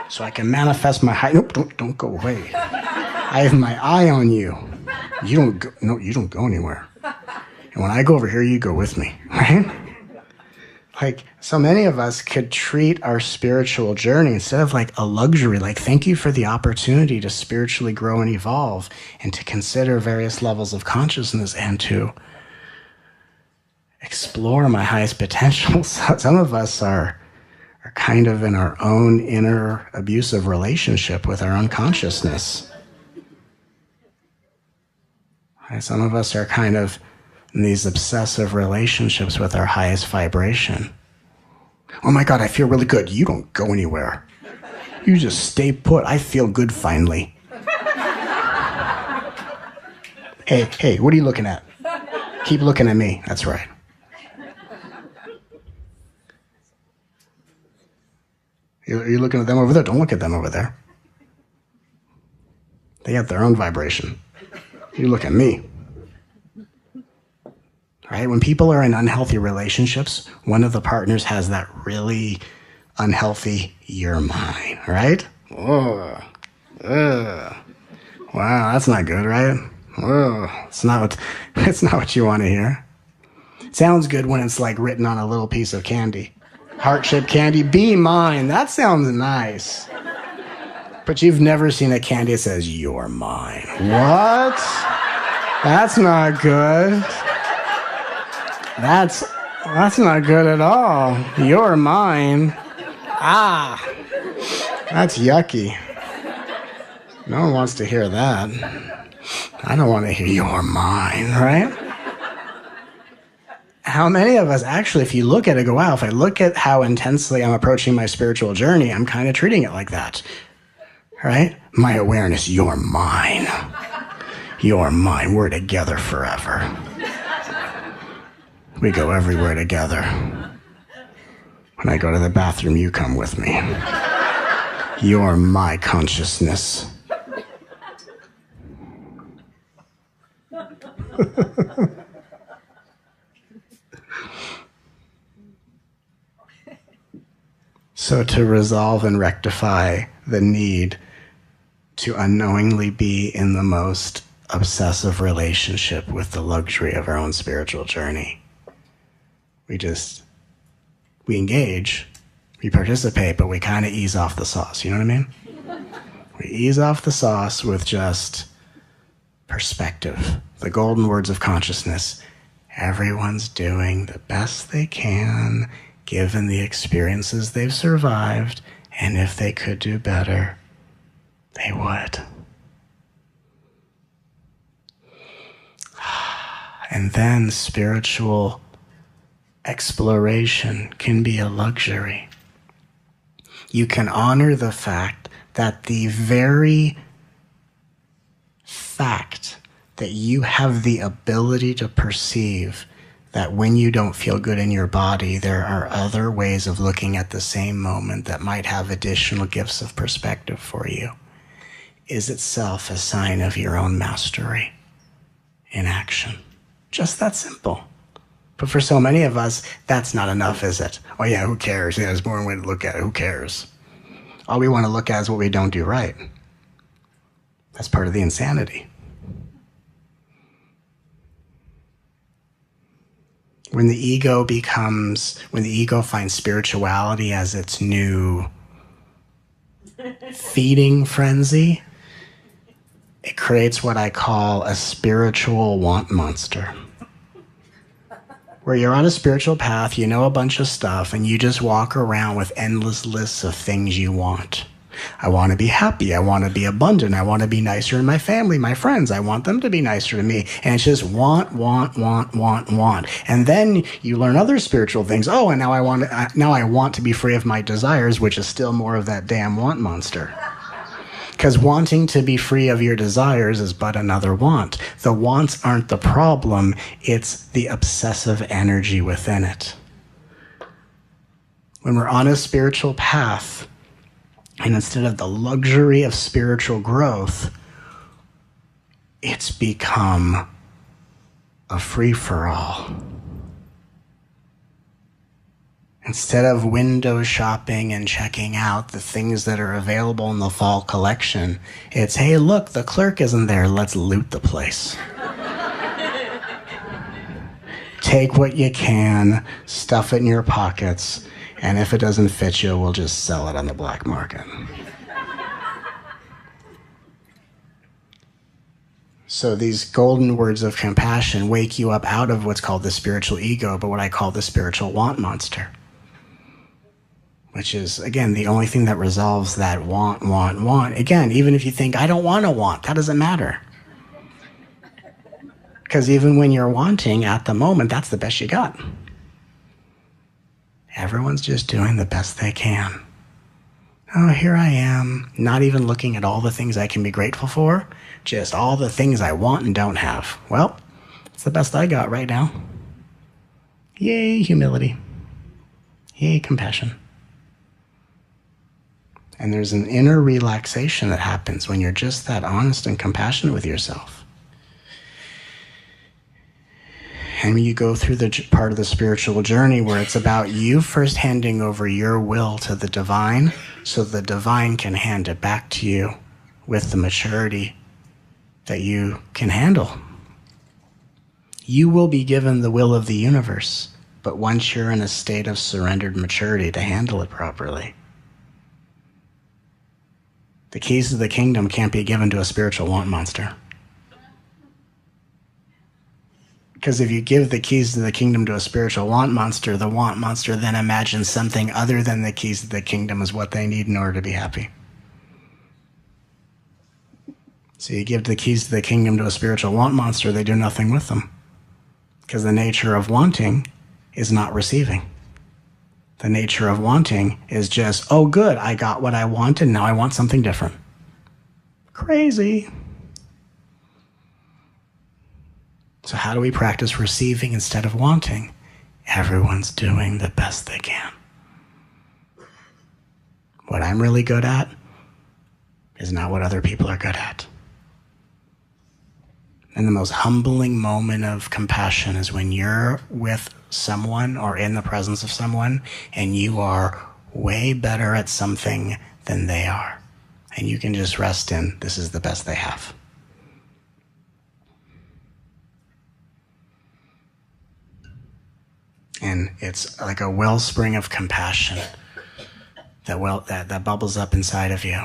so I can manifest my high. Nope, don't go away. I have my eye on you. You don't go anywhere. And when I go over here, you go with me, right? So many of us could treat our spiritual journey instead of a luxury, thank you for the opportunity to spiritually grow and evolve and to consider various levels of consciousness and to explore my highest potential. Some of us are kind of in our own inner abusive relationship with our own consciousness. Right? Some of us are kind of in these obsessive relationships with our highest vibration. Oh my God, I feel really good. You don't go anywhere. You just stay put. I feel good finally. Hey, what are you looking at? Keep looking at me. That's right. You're looking at them over there? Don't look at them over there. They have their own vibration. You look at me. Right? When people are in unhealthy relationships, one of the partners has that really unhealthy, you're mine, right? Wow, that's not good, right? Oh, it's not what you want to hear. It sounds good when it's like written on a little piece of candy. Heart-shaped candy, be mine. That sounds nice. But you've never seen a candy that says, you're mine. What? That's not good. That's not good at all. You're mine. Ah, that's yucky. No one wants to hear that. I don't want to hear you're mine, right? How many of us actually, if you look at it, go, wow, if I look at how intensely I'm approaching my spiritual journey, I'm kind of treating it like that, right? My awareness, you're mine. You're mine. We're together forever. We go everywhere together. When I go to the bathroom, you come with me. You're my consciousness. So to resolve and rectify the need to unknowingly be in the most obsessive relationship with the luxury of our own spiritual journey, we engage, we participate, but we kind of ease off the sauce. You know what I mean? We ease off the sauce with just perspective, the golden words of consciousness. Everyone's doing the best they can, given the experiences they've survived, and if they could do better, they would. And then spiritual exploration can be a luxury. You can honor the fact that the very fact that you have the ability to perceive that when you don't feel good in your body, there are other ways of looking at the same moment that might have additional gifts of perspective for you, is itself a sign of your own mastery in action. Just that simple. But for so many of us, that's not enough, is it? Oh yeah, who cares? Yeah, there's more way to look at it. Who cares? All we want to look at is what we don't do right. That's part of the insanity. When the ego finds spirituality as its new feeding frenzy, it creates what I call a spiritual want monster. Where you're on a spiritual path, you know a bunch of stuff, and you just walk around with endless lists of things you want. I want to be happy. I want to be abundant. I want to be nicer to my family, my friends. I want them to be nicer to me. And it's just want. And then you learn other spiritual things. Oh, and now I want to be free of my desires, which is still more of that damn want monster. Because wanting to be free of your desires is but another want. The wants aren't the problem. It's the obsessive energy within it. When we're on a spiritual path, and instead of the luxury of spiritual growth, it's become a free-for-all. Instead of window shopping and checking out the things that are available in the fall collection, it's, hey, look, the clerk isn't there. Let's loot the place. Take what you can, stuff it in your pockets, and if it doesn't fit you, we'll just sell it on the black market. So these golden words of compassion wake you up out of what's called the spiritual ego, but what I call the spiritual want monster, which is, again, the only thing that resolves that want. Again, even if you think, I don't want to want, that doesn't matter. Because even when you're wanting at the moment, that's the best you got. Everyone's just doing the best they can. Oh, here I am, not even looking at all the things I can be grateful for, just all the things I want and don't have. Well, it's the best I got right now. Yay, humility. Yay, compassion. And there's an inner relaxation that happens when you're just that honest and compassionate with yourself. And when you go through the part of the spiritual journey where it's about you first handing over your will to the divine so the divine can hand it back to you with the maturity that you can handle. You will be given the will of the universe, but once you're in a state of surrendered maturity to handle it properly. The keys to the kingdom can't be given to a spiritual want monster. Because if you give the keys to the kingdom to a spiritual want monster, the want monster then imagines something other than the keys to the kingdom is what they need in order to be happy. So you give the keys to the kingdom to a spiritual want monster, they do nothing with them. Because the nature of wanting is not receiving. The nature of wanting is just, oh good, I got what I wanted, now I want something different. Crazy. So how do we practice receiving instead of wanting? Everyone's doing the best they can. What I'm really good at is not what other people are good at. And the most humbling moment of compassion is when you're with someone or in the presence of someone and you are way better at something than they are. And you can just rest in, this is the best they have. And it's like a wellspring of compassion that bubbles up inside of you.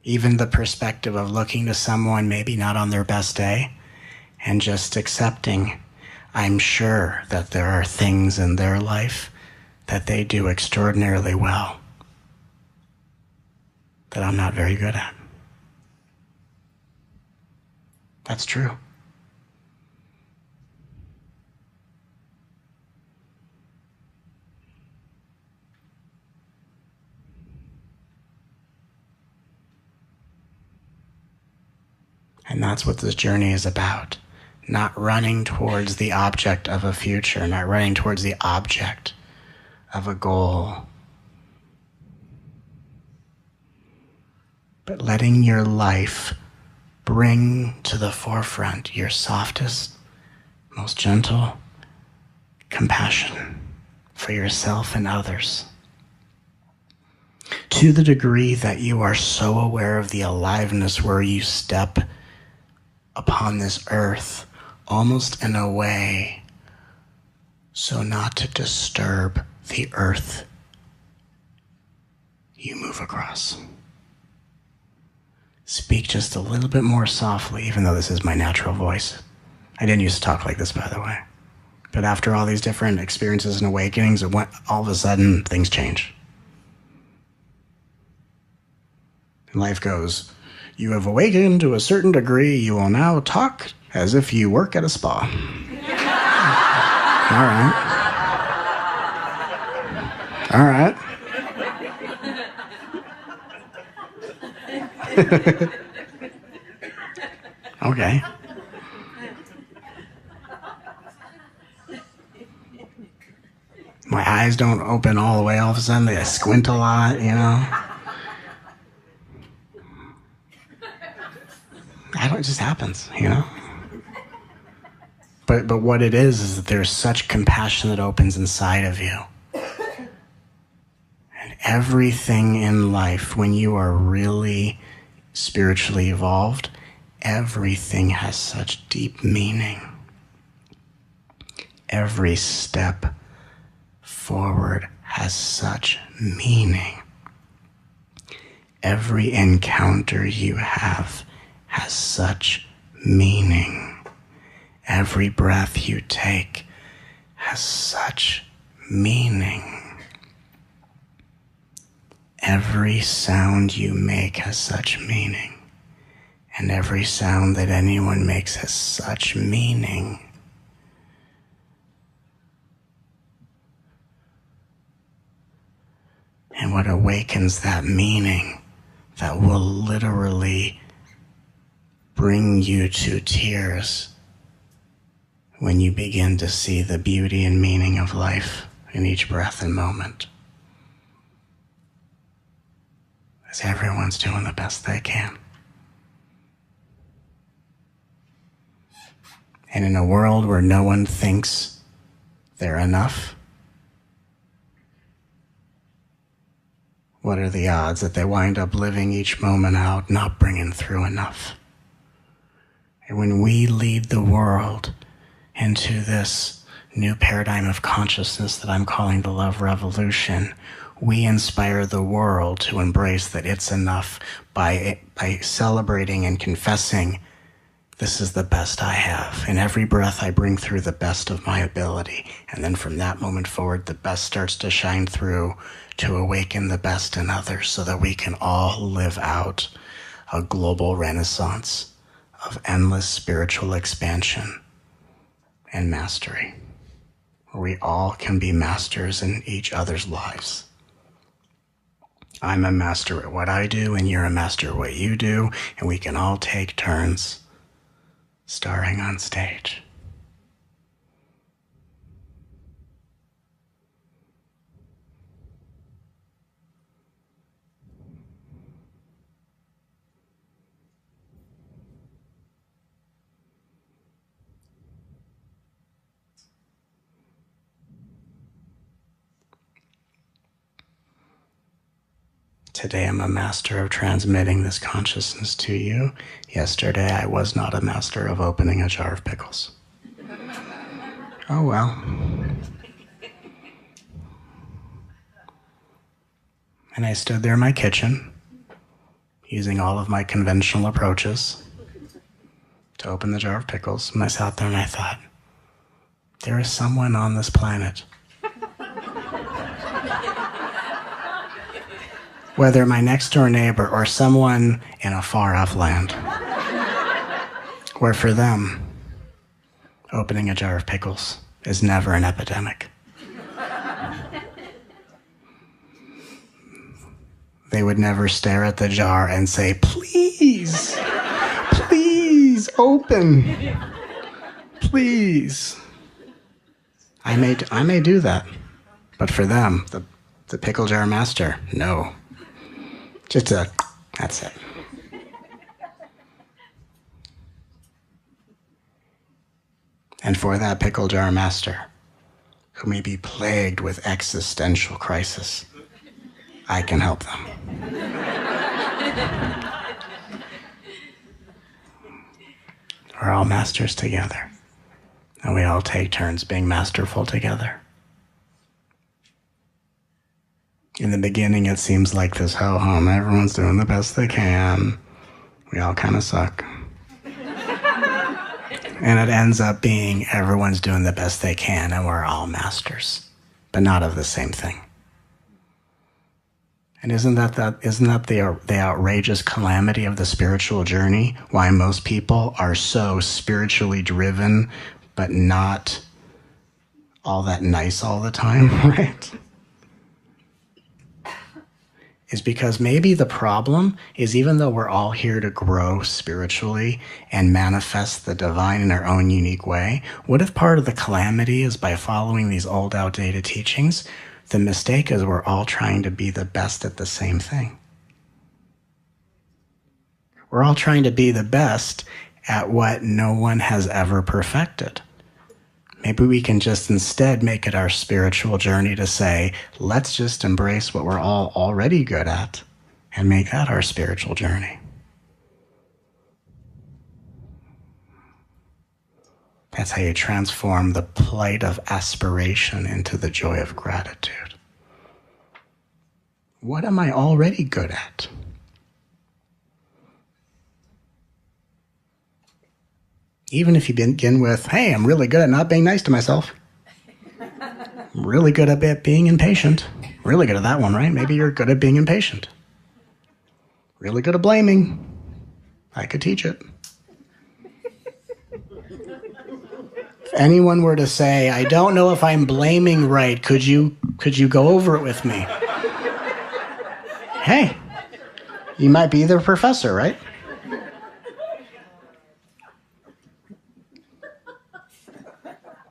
Even the perspective of looking to someone maybe not on their best day and just accepting, I'm sure that there are things in their life that they do extraordinarily well that I'm not very good at. That's true. And that's what this journey is about. Not running towards the object of a future, not running towards the object of a goal, but letting your life bring to the forefront your softest, most gentle compassion for yourself and others. To the degree that you are so aware of the aliveness where you step upon this earth, almost in a way so not to disturb the earth you move across. Speak just a little bit more softly, even though this is my natural voice. I didn't used to talk like this, by the way. But after all these different experiences and awakenings, all of a sudden, things change. And life goes, you have awakened to a certain degree, you will now talk as if you work at a spa. All right. Okay. My eyes don't open all the way all of a sudden, they squint a lot, you know? It just happens, you know? But what it is that there's such compassion that opens inside of you. And everything in life, when you are really spiritually evolved, everything has such deep meaning. Every step forward has such meaning. Every encounter you have has such meaning. Every breath you take has such meaning. Every sound you make has such meaning. And every sound that anyone makes has such meaning. And what awakens that meaning that will literally bring you to tears when you begin to see the beauty and meaning of life in each breath and moment. As everyone's doing the best they can. And in a world where no one thinks they're enough, what are the odds that they wind up living each moment out, not bringing through enough? And when we lead the world into this new paradigm of consciousness that I'm calling the love revolution, we inspire the world to embrace that it's enough by celebrating and confessing, this is the best I have. In every breath I bring through the best of my ability. And then from that moment forward, the best starts to shine through to awaken the best in others so that we can all live out a global renaissance of endless spiritual expansion and mastery, where we all can be masters in each other's lives. I'm a master at what I do, and you're a master at what you do, and we can all take turns starring on stage. Today I'm a master of transmitting this consciousness to you. Yesterday I was not a master of opening a jar of pickles. Oh well. And I stood there in my kitchen, using all of my conventional approaches to open the jar of pickles. And I sat there and I thought, there is someone on this planet, whether my next door neighbor or someone in a far off land, where for them, opening a jar of pickles is never an epidemic. They would never stare at the jar and say, please, please open, please. I may do that, but for them, the pickle jar master, no. That's it. And for that pickle jar master, who may be plagued with existential crisis, I can help them. We're all masters together, and we all take turns being masterful together. In the beginning, it seems like this ho-hum. Everyone's doing the best they can. We all kind of suck. And it ends up being everyone's doing the best they can, and we're all masters, but not of the same thing. And isn't that the outrageous calamity of the spiritual journey? Why most people are so spiritually driven, but not all that nice all the time, right? Is because maybe the problem is, even though we're all here to grow spiritually and manifest the divine in our own unique way, what if part of the calamity is by following these old outdated teachings? The mistake is we're all trying to be the best at the same thing. We're all trying to be the best at what no one has ever perfected. Maybe we can just instead make it our spiritual journey to say, let's just embrace what we're all already good at and make that our spiritual journey. That's how you transform the plight of aspiration into the joy of gratitude. What am I already good at? Even if you begin with, hey, I'm really good at not being nice to myself. I'm really good at being impatient. Really good at that one, right? Maybe you're good at being impatient. Really good at blaming. I could teach it. If anyone were to say, I don't know if I'm blaming right, could you go over it with me? Hey, you might be the professor, right?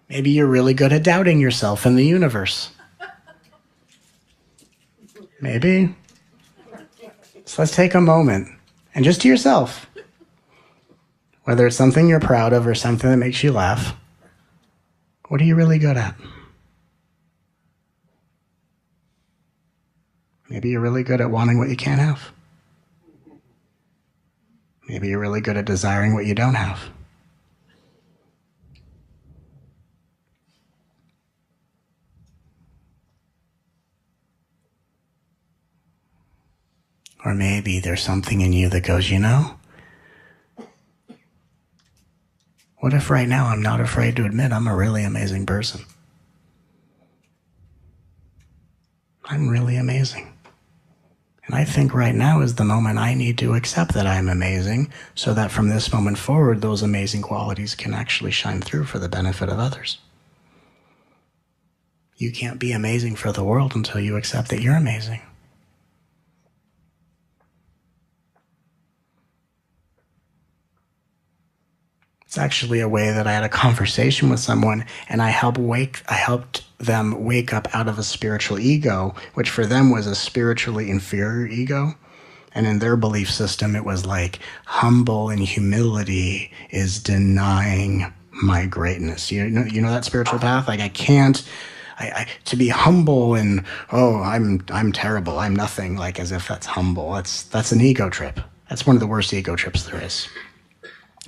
Maybe you're really good at doubting yourself and the universe. Maybe. So let's take a moment and just to yourself, whether it's something you're proud of or something that makes you laugh, what are you really good at? Maybe you're really good at wanting what you can't have. Maybe you're really good at desiring what you don't have. Or maybe there's something in you that goes, what if right now I'm not afraid to admit I'm a really amazing person? I'm really amazing. And I think right now is the moment I need to accept that I'm amazing, so that from this moment forward, those amazing qualities can actually shine through for the benefit of others. You can't be amazing for the world until you accept that you're amazing. It's actually a way that I had a conversation with someone, and I helped them wake up out of a spiritual ego, which for them was a spiritually inferior ego. And in their belief system, it was like humble and humility is denying my greatness. You know that spiritual path? Like to be humble and, I'm terrible, I'm nothing, like as if that's humble. That's an ego trip. That's one of the worst ego trips there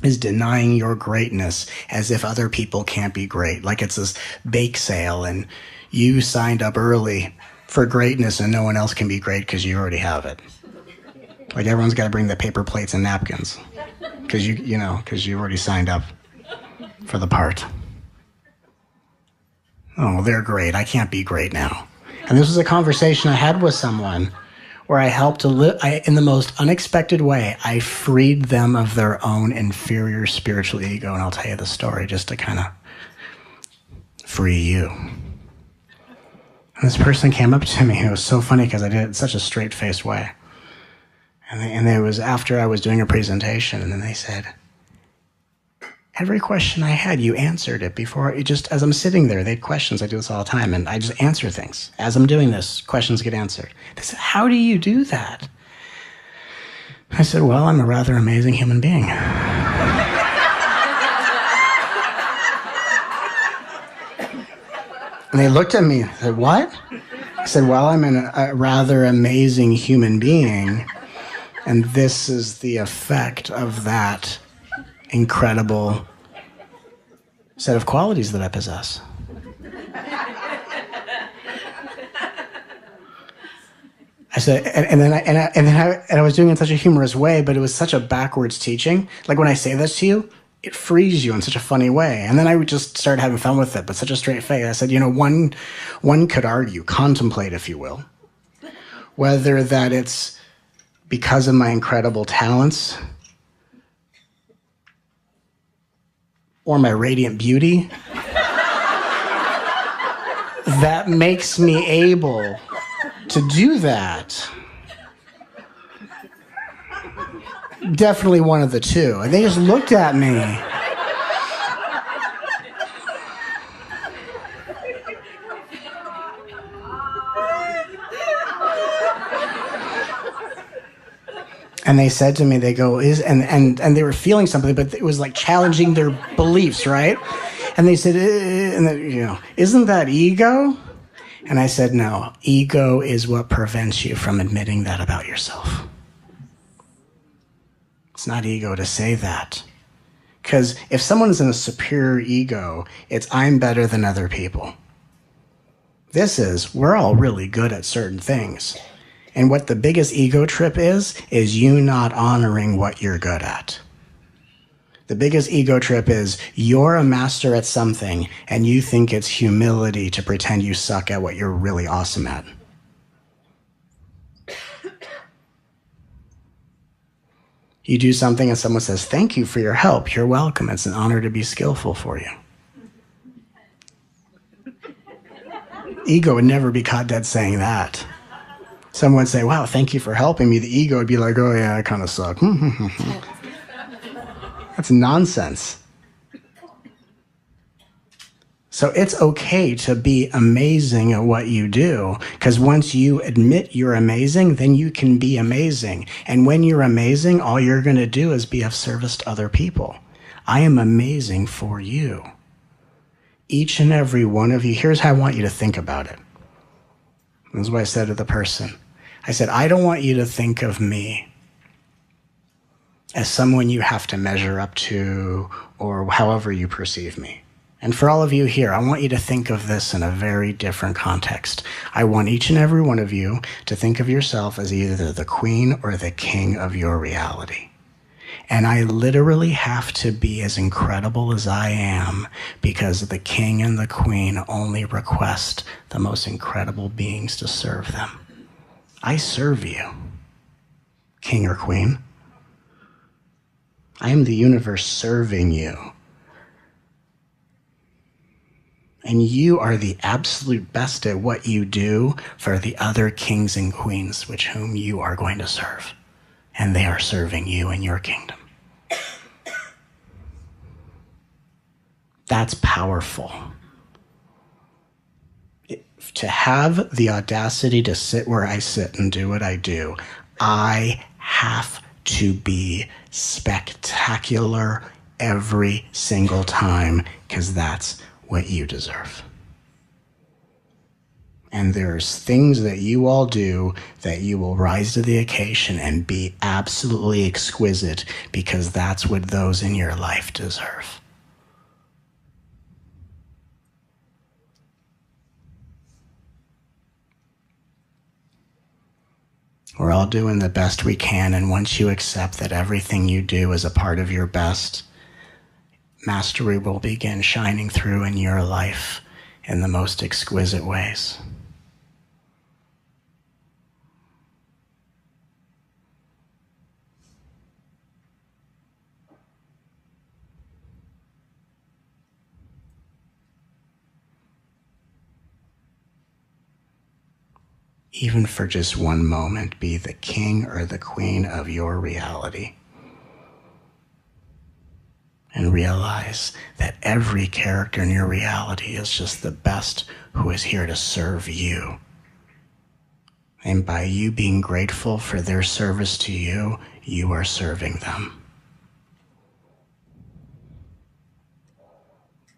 is denying your greatness as if other people can't be great. Like it's this bake sale and you signed up early for greatness and no one else can be great because you already have it. Like everyone's got to bring the paper plates and napkins because you already signed up for the part. Oh, they're great. I can't be great now. And this was a conversation I had with someone where I helped in the most unexpected way, I freed them of their own inferior spiritual ego. And I'll tell you the story just to kind of free you. And this person came up to me. It was so funny because I did it in such a straight-faced way. And it was after I was doing a presentation, and then they said, every question I had, you answered it before. Just as I'm sitting there, they had questions. I do this all the time, and I just answer things. As I'm doing this, questions get answered. They said, how do you do that? I said, well, I'm a rather amazing human being. And they looked at me and said, what? I said, well, I'm a rather amazing human being, and this is the effect of that incredible set of qualities that I possess. I said, and I was doing it in such a humorous way, but it was such a backwards teaching. Like when I say this to you, it frees you in such a funny way. And then I would just start having fun with it, but such a straight face. I said, one could argue, contemplate, if you will, whether that it's because of my incredible talents or my radiant beauty that makes me able to do that. Definitely one of the two. And they just looked at me. And they said to me, they go, and they were feeling something, but it was like challenging their beliefs, right? And they said, isn't that ego? And I said, no, ego is what prevents you from admitting that about yourself. It's not ego to say that. Because if someone's in a superior ego, it's I'm better than other people. This is, we're all really good at certain things. And what the biggest ego trip is you not honoring what you're good at. The biggest ego trip is you're a master at something and you think it's humility to pretend you suck at what you're really awesome at. You do something and someone says, thank you for your help. You're welcome. It's an honor to be skillful for you. Ego would never be caught dead saying that. Someone would say, wow, thank you for helping me. The ego would be like, oh yeah, I kind of suck. That's nonsense. So it's okay to be amazing at what you do, because once you admit you're amazing, then you can be amazing. And when you're amazing, all you're going to do is be of service to other people. I am amazing for you. Each and every one of you, here's how I want you to think about it. This is what I said to the person. I said, I don't want you to think of me as someone you have to measure up to or however you perceive me. And for all of you here, I want you to think of this in a very different context. I want each and every one of you to think of yourself as either the queen or the king of your reality. And I literally have to be as incredible as I am because the king and the queen only request the most incredible beings to serve them. I serve you, king or queen. I am the universe serving you. And you are the absolute best at what you do for the other kings and queens which whom you are going to serve. And they are serving you in your kingdom. That's powerful. To have the audacity to sit where I sit and do what I do, I have to be spectacular every single time because that's what you deserve. And there's things that you all do that you will rise to the occasion and be absolutely exquisite because that's what those in your life deserve. We're all doing the best we can, and once you accept that everything you do is a part of your best, mastery will begin shining through in your life in the most exquisite ways. Even for just one moment, be the king or the queen of your reality. And realize that every character in your reality is just the best who is here to serve you. And by you being grateful for their service to you, you are serving them.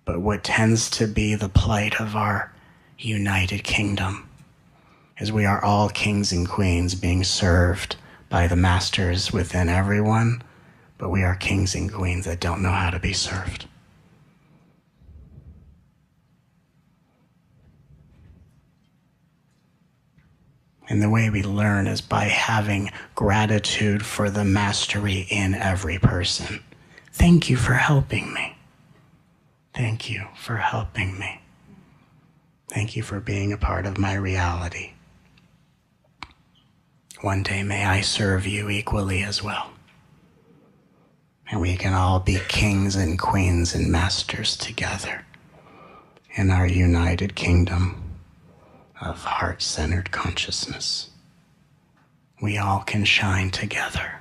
But what tends to be the plight of our united kingdom is we are all kings and queens being served by the masters within everyone, but we are kings and queens that don't know how to be served. And the way we learn is by having gratitude for the mastery in every person. Thank you for helping me. Thank you for helping me. Thank you for being a part of my reality. One day may I serve you equally as well. And we can all be kings and queens and masters together in our united kingdom of heart-centered consciousness. We all can shine together.